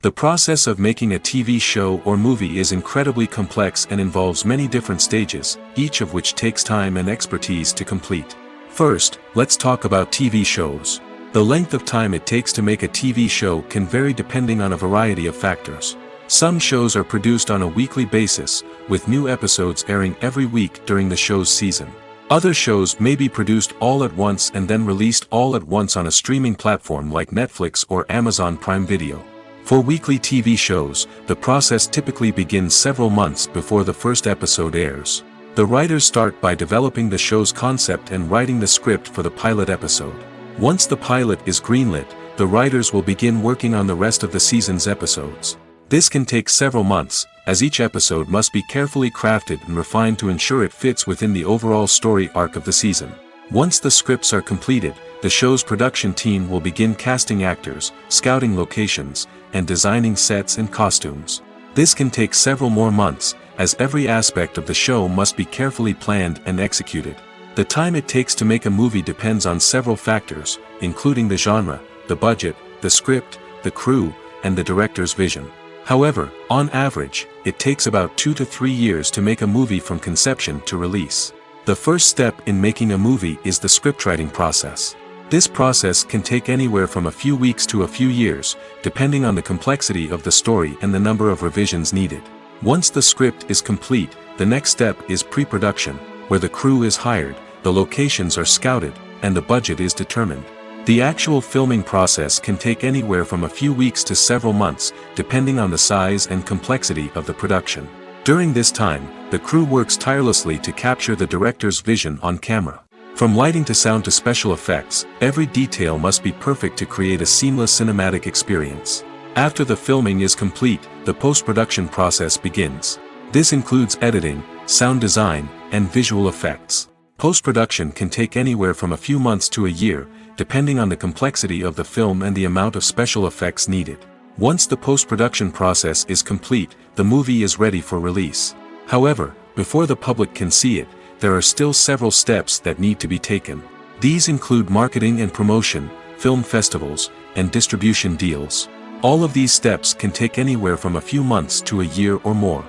S1: The process of making a TV show or movie is incredibly complex and involves many different stages, each of which takes time and expertise to complete. First, let's talk about TV shows. The length of time it takes to make a TV show can vary depending on a variety of factors. Some shows are produced on a weekly basis, with new episodes airing every week during the show's season. Other shows may be produced all at once and then released all at once on a streaming platform like Netflix or Amazon Prime Video. For weekly TV shows, the process typically begins several months before the first episode airs. The writers start by developing the show's concept and writing the script for the pilot episode. Once the pilot is greenlit, the writers will begin working on the rest of the season's episodes. This can take several months, as each episode must be carefully crafted and refined to ensure it fits within the overall story arc of the season. Once the scripts are completed, the show's production team will begin casting actors, scouting locations, and designing sets and costumes. This can take several more months, as every aspect of the show must be carefully planned and executed. The time it takes to make a movie depends on several factors, including the genre, the budget, the script, the crew, and the director's vision. However, on average, it takes about 2 to 3 years to make a movie from conception to release. The first step in making a movie is the scriptwriting process. This process can take anywhere from a few weeks to a few years, depending on the complexity of the story and the number of revisions needed. Once the script is complete, the next step is pre-production, where the crew is hired, the locations are scouted, and the budget is determined. The actual filming process can take anywhere from a few weeks to several months, depending on the size and complexity of the production. During this time, the crew works tirelessly to capture the director's vision on camera. From lighting to sound to special effects, every detail must be perfect to create a seamless cinematic experience. After the filming is complete, the post-production process begins. This includes editing, sound design, and visual effects. Post-production can take anywhere from a few months to a year, depending on the complexity of the film and the amount of special effects needed. Once the post-production process is complete, the movie is ready for release. However, before the public can see it, there are still several steps that need to be taken. These include marketing and promotion, film festivals, and distribution deals. All of these steps can take anywhere from a few months to a year or more.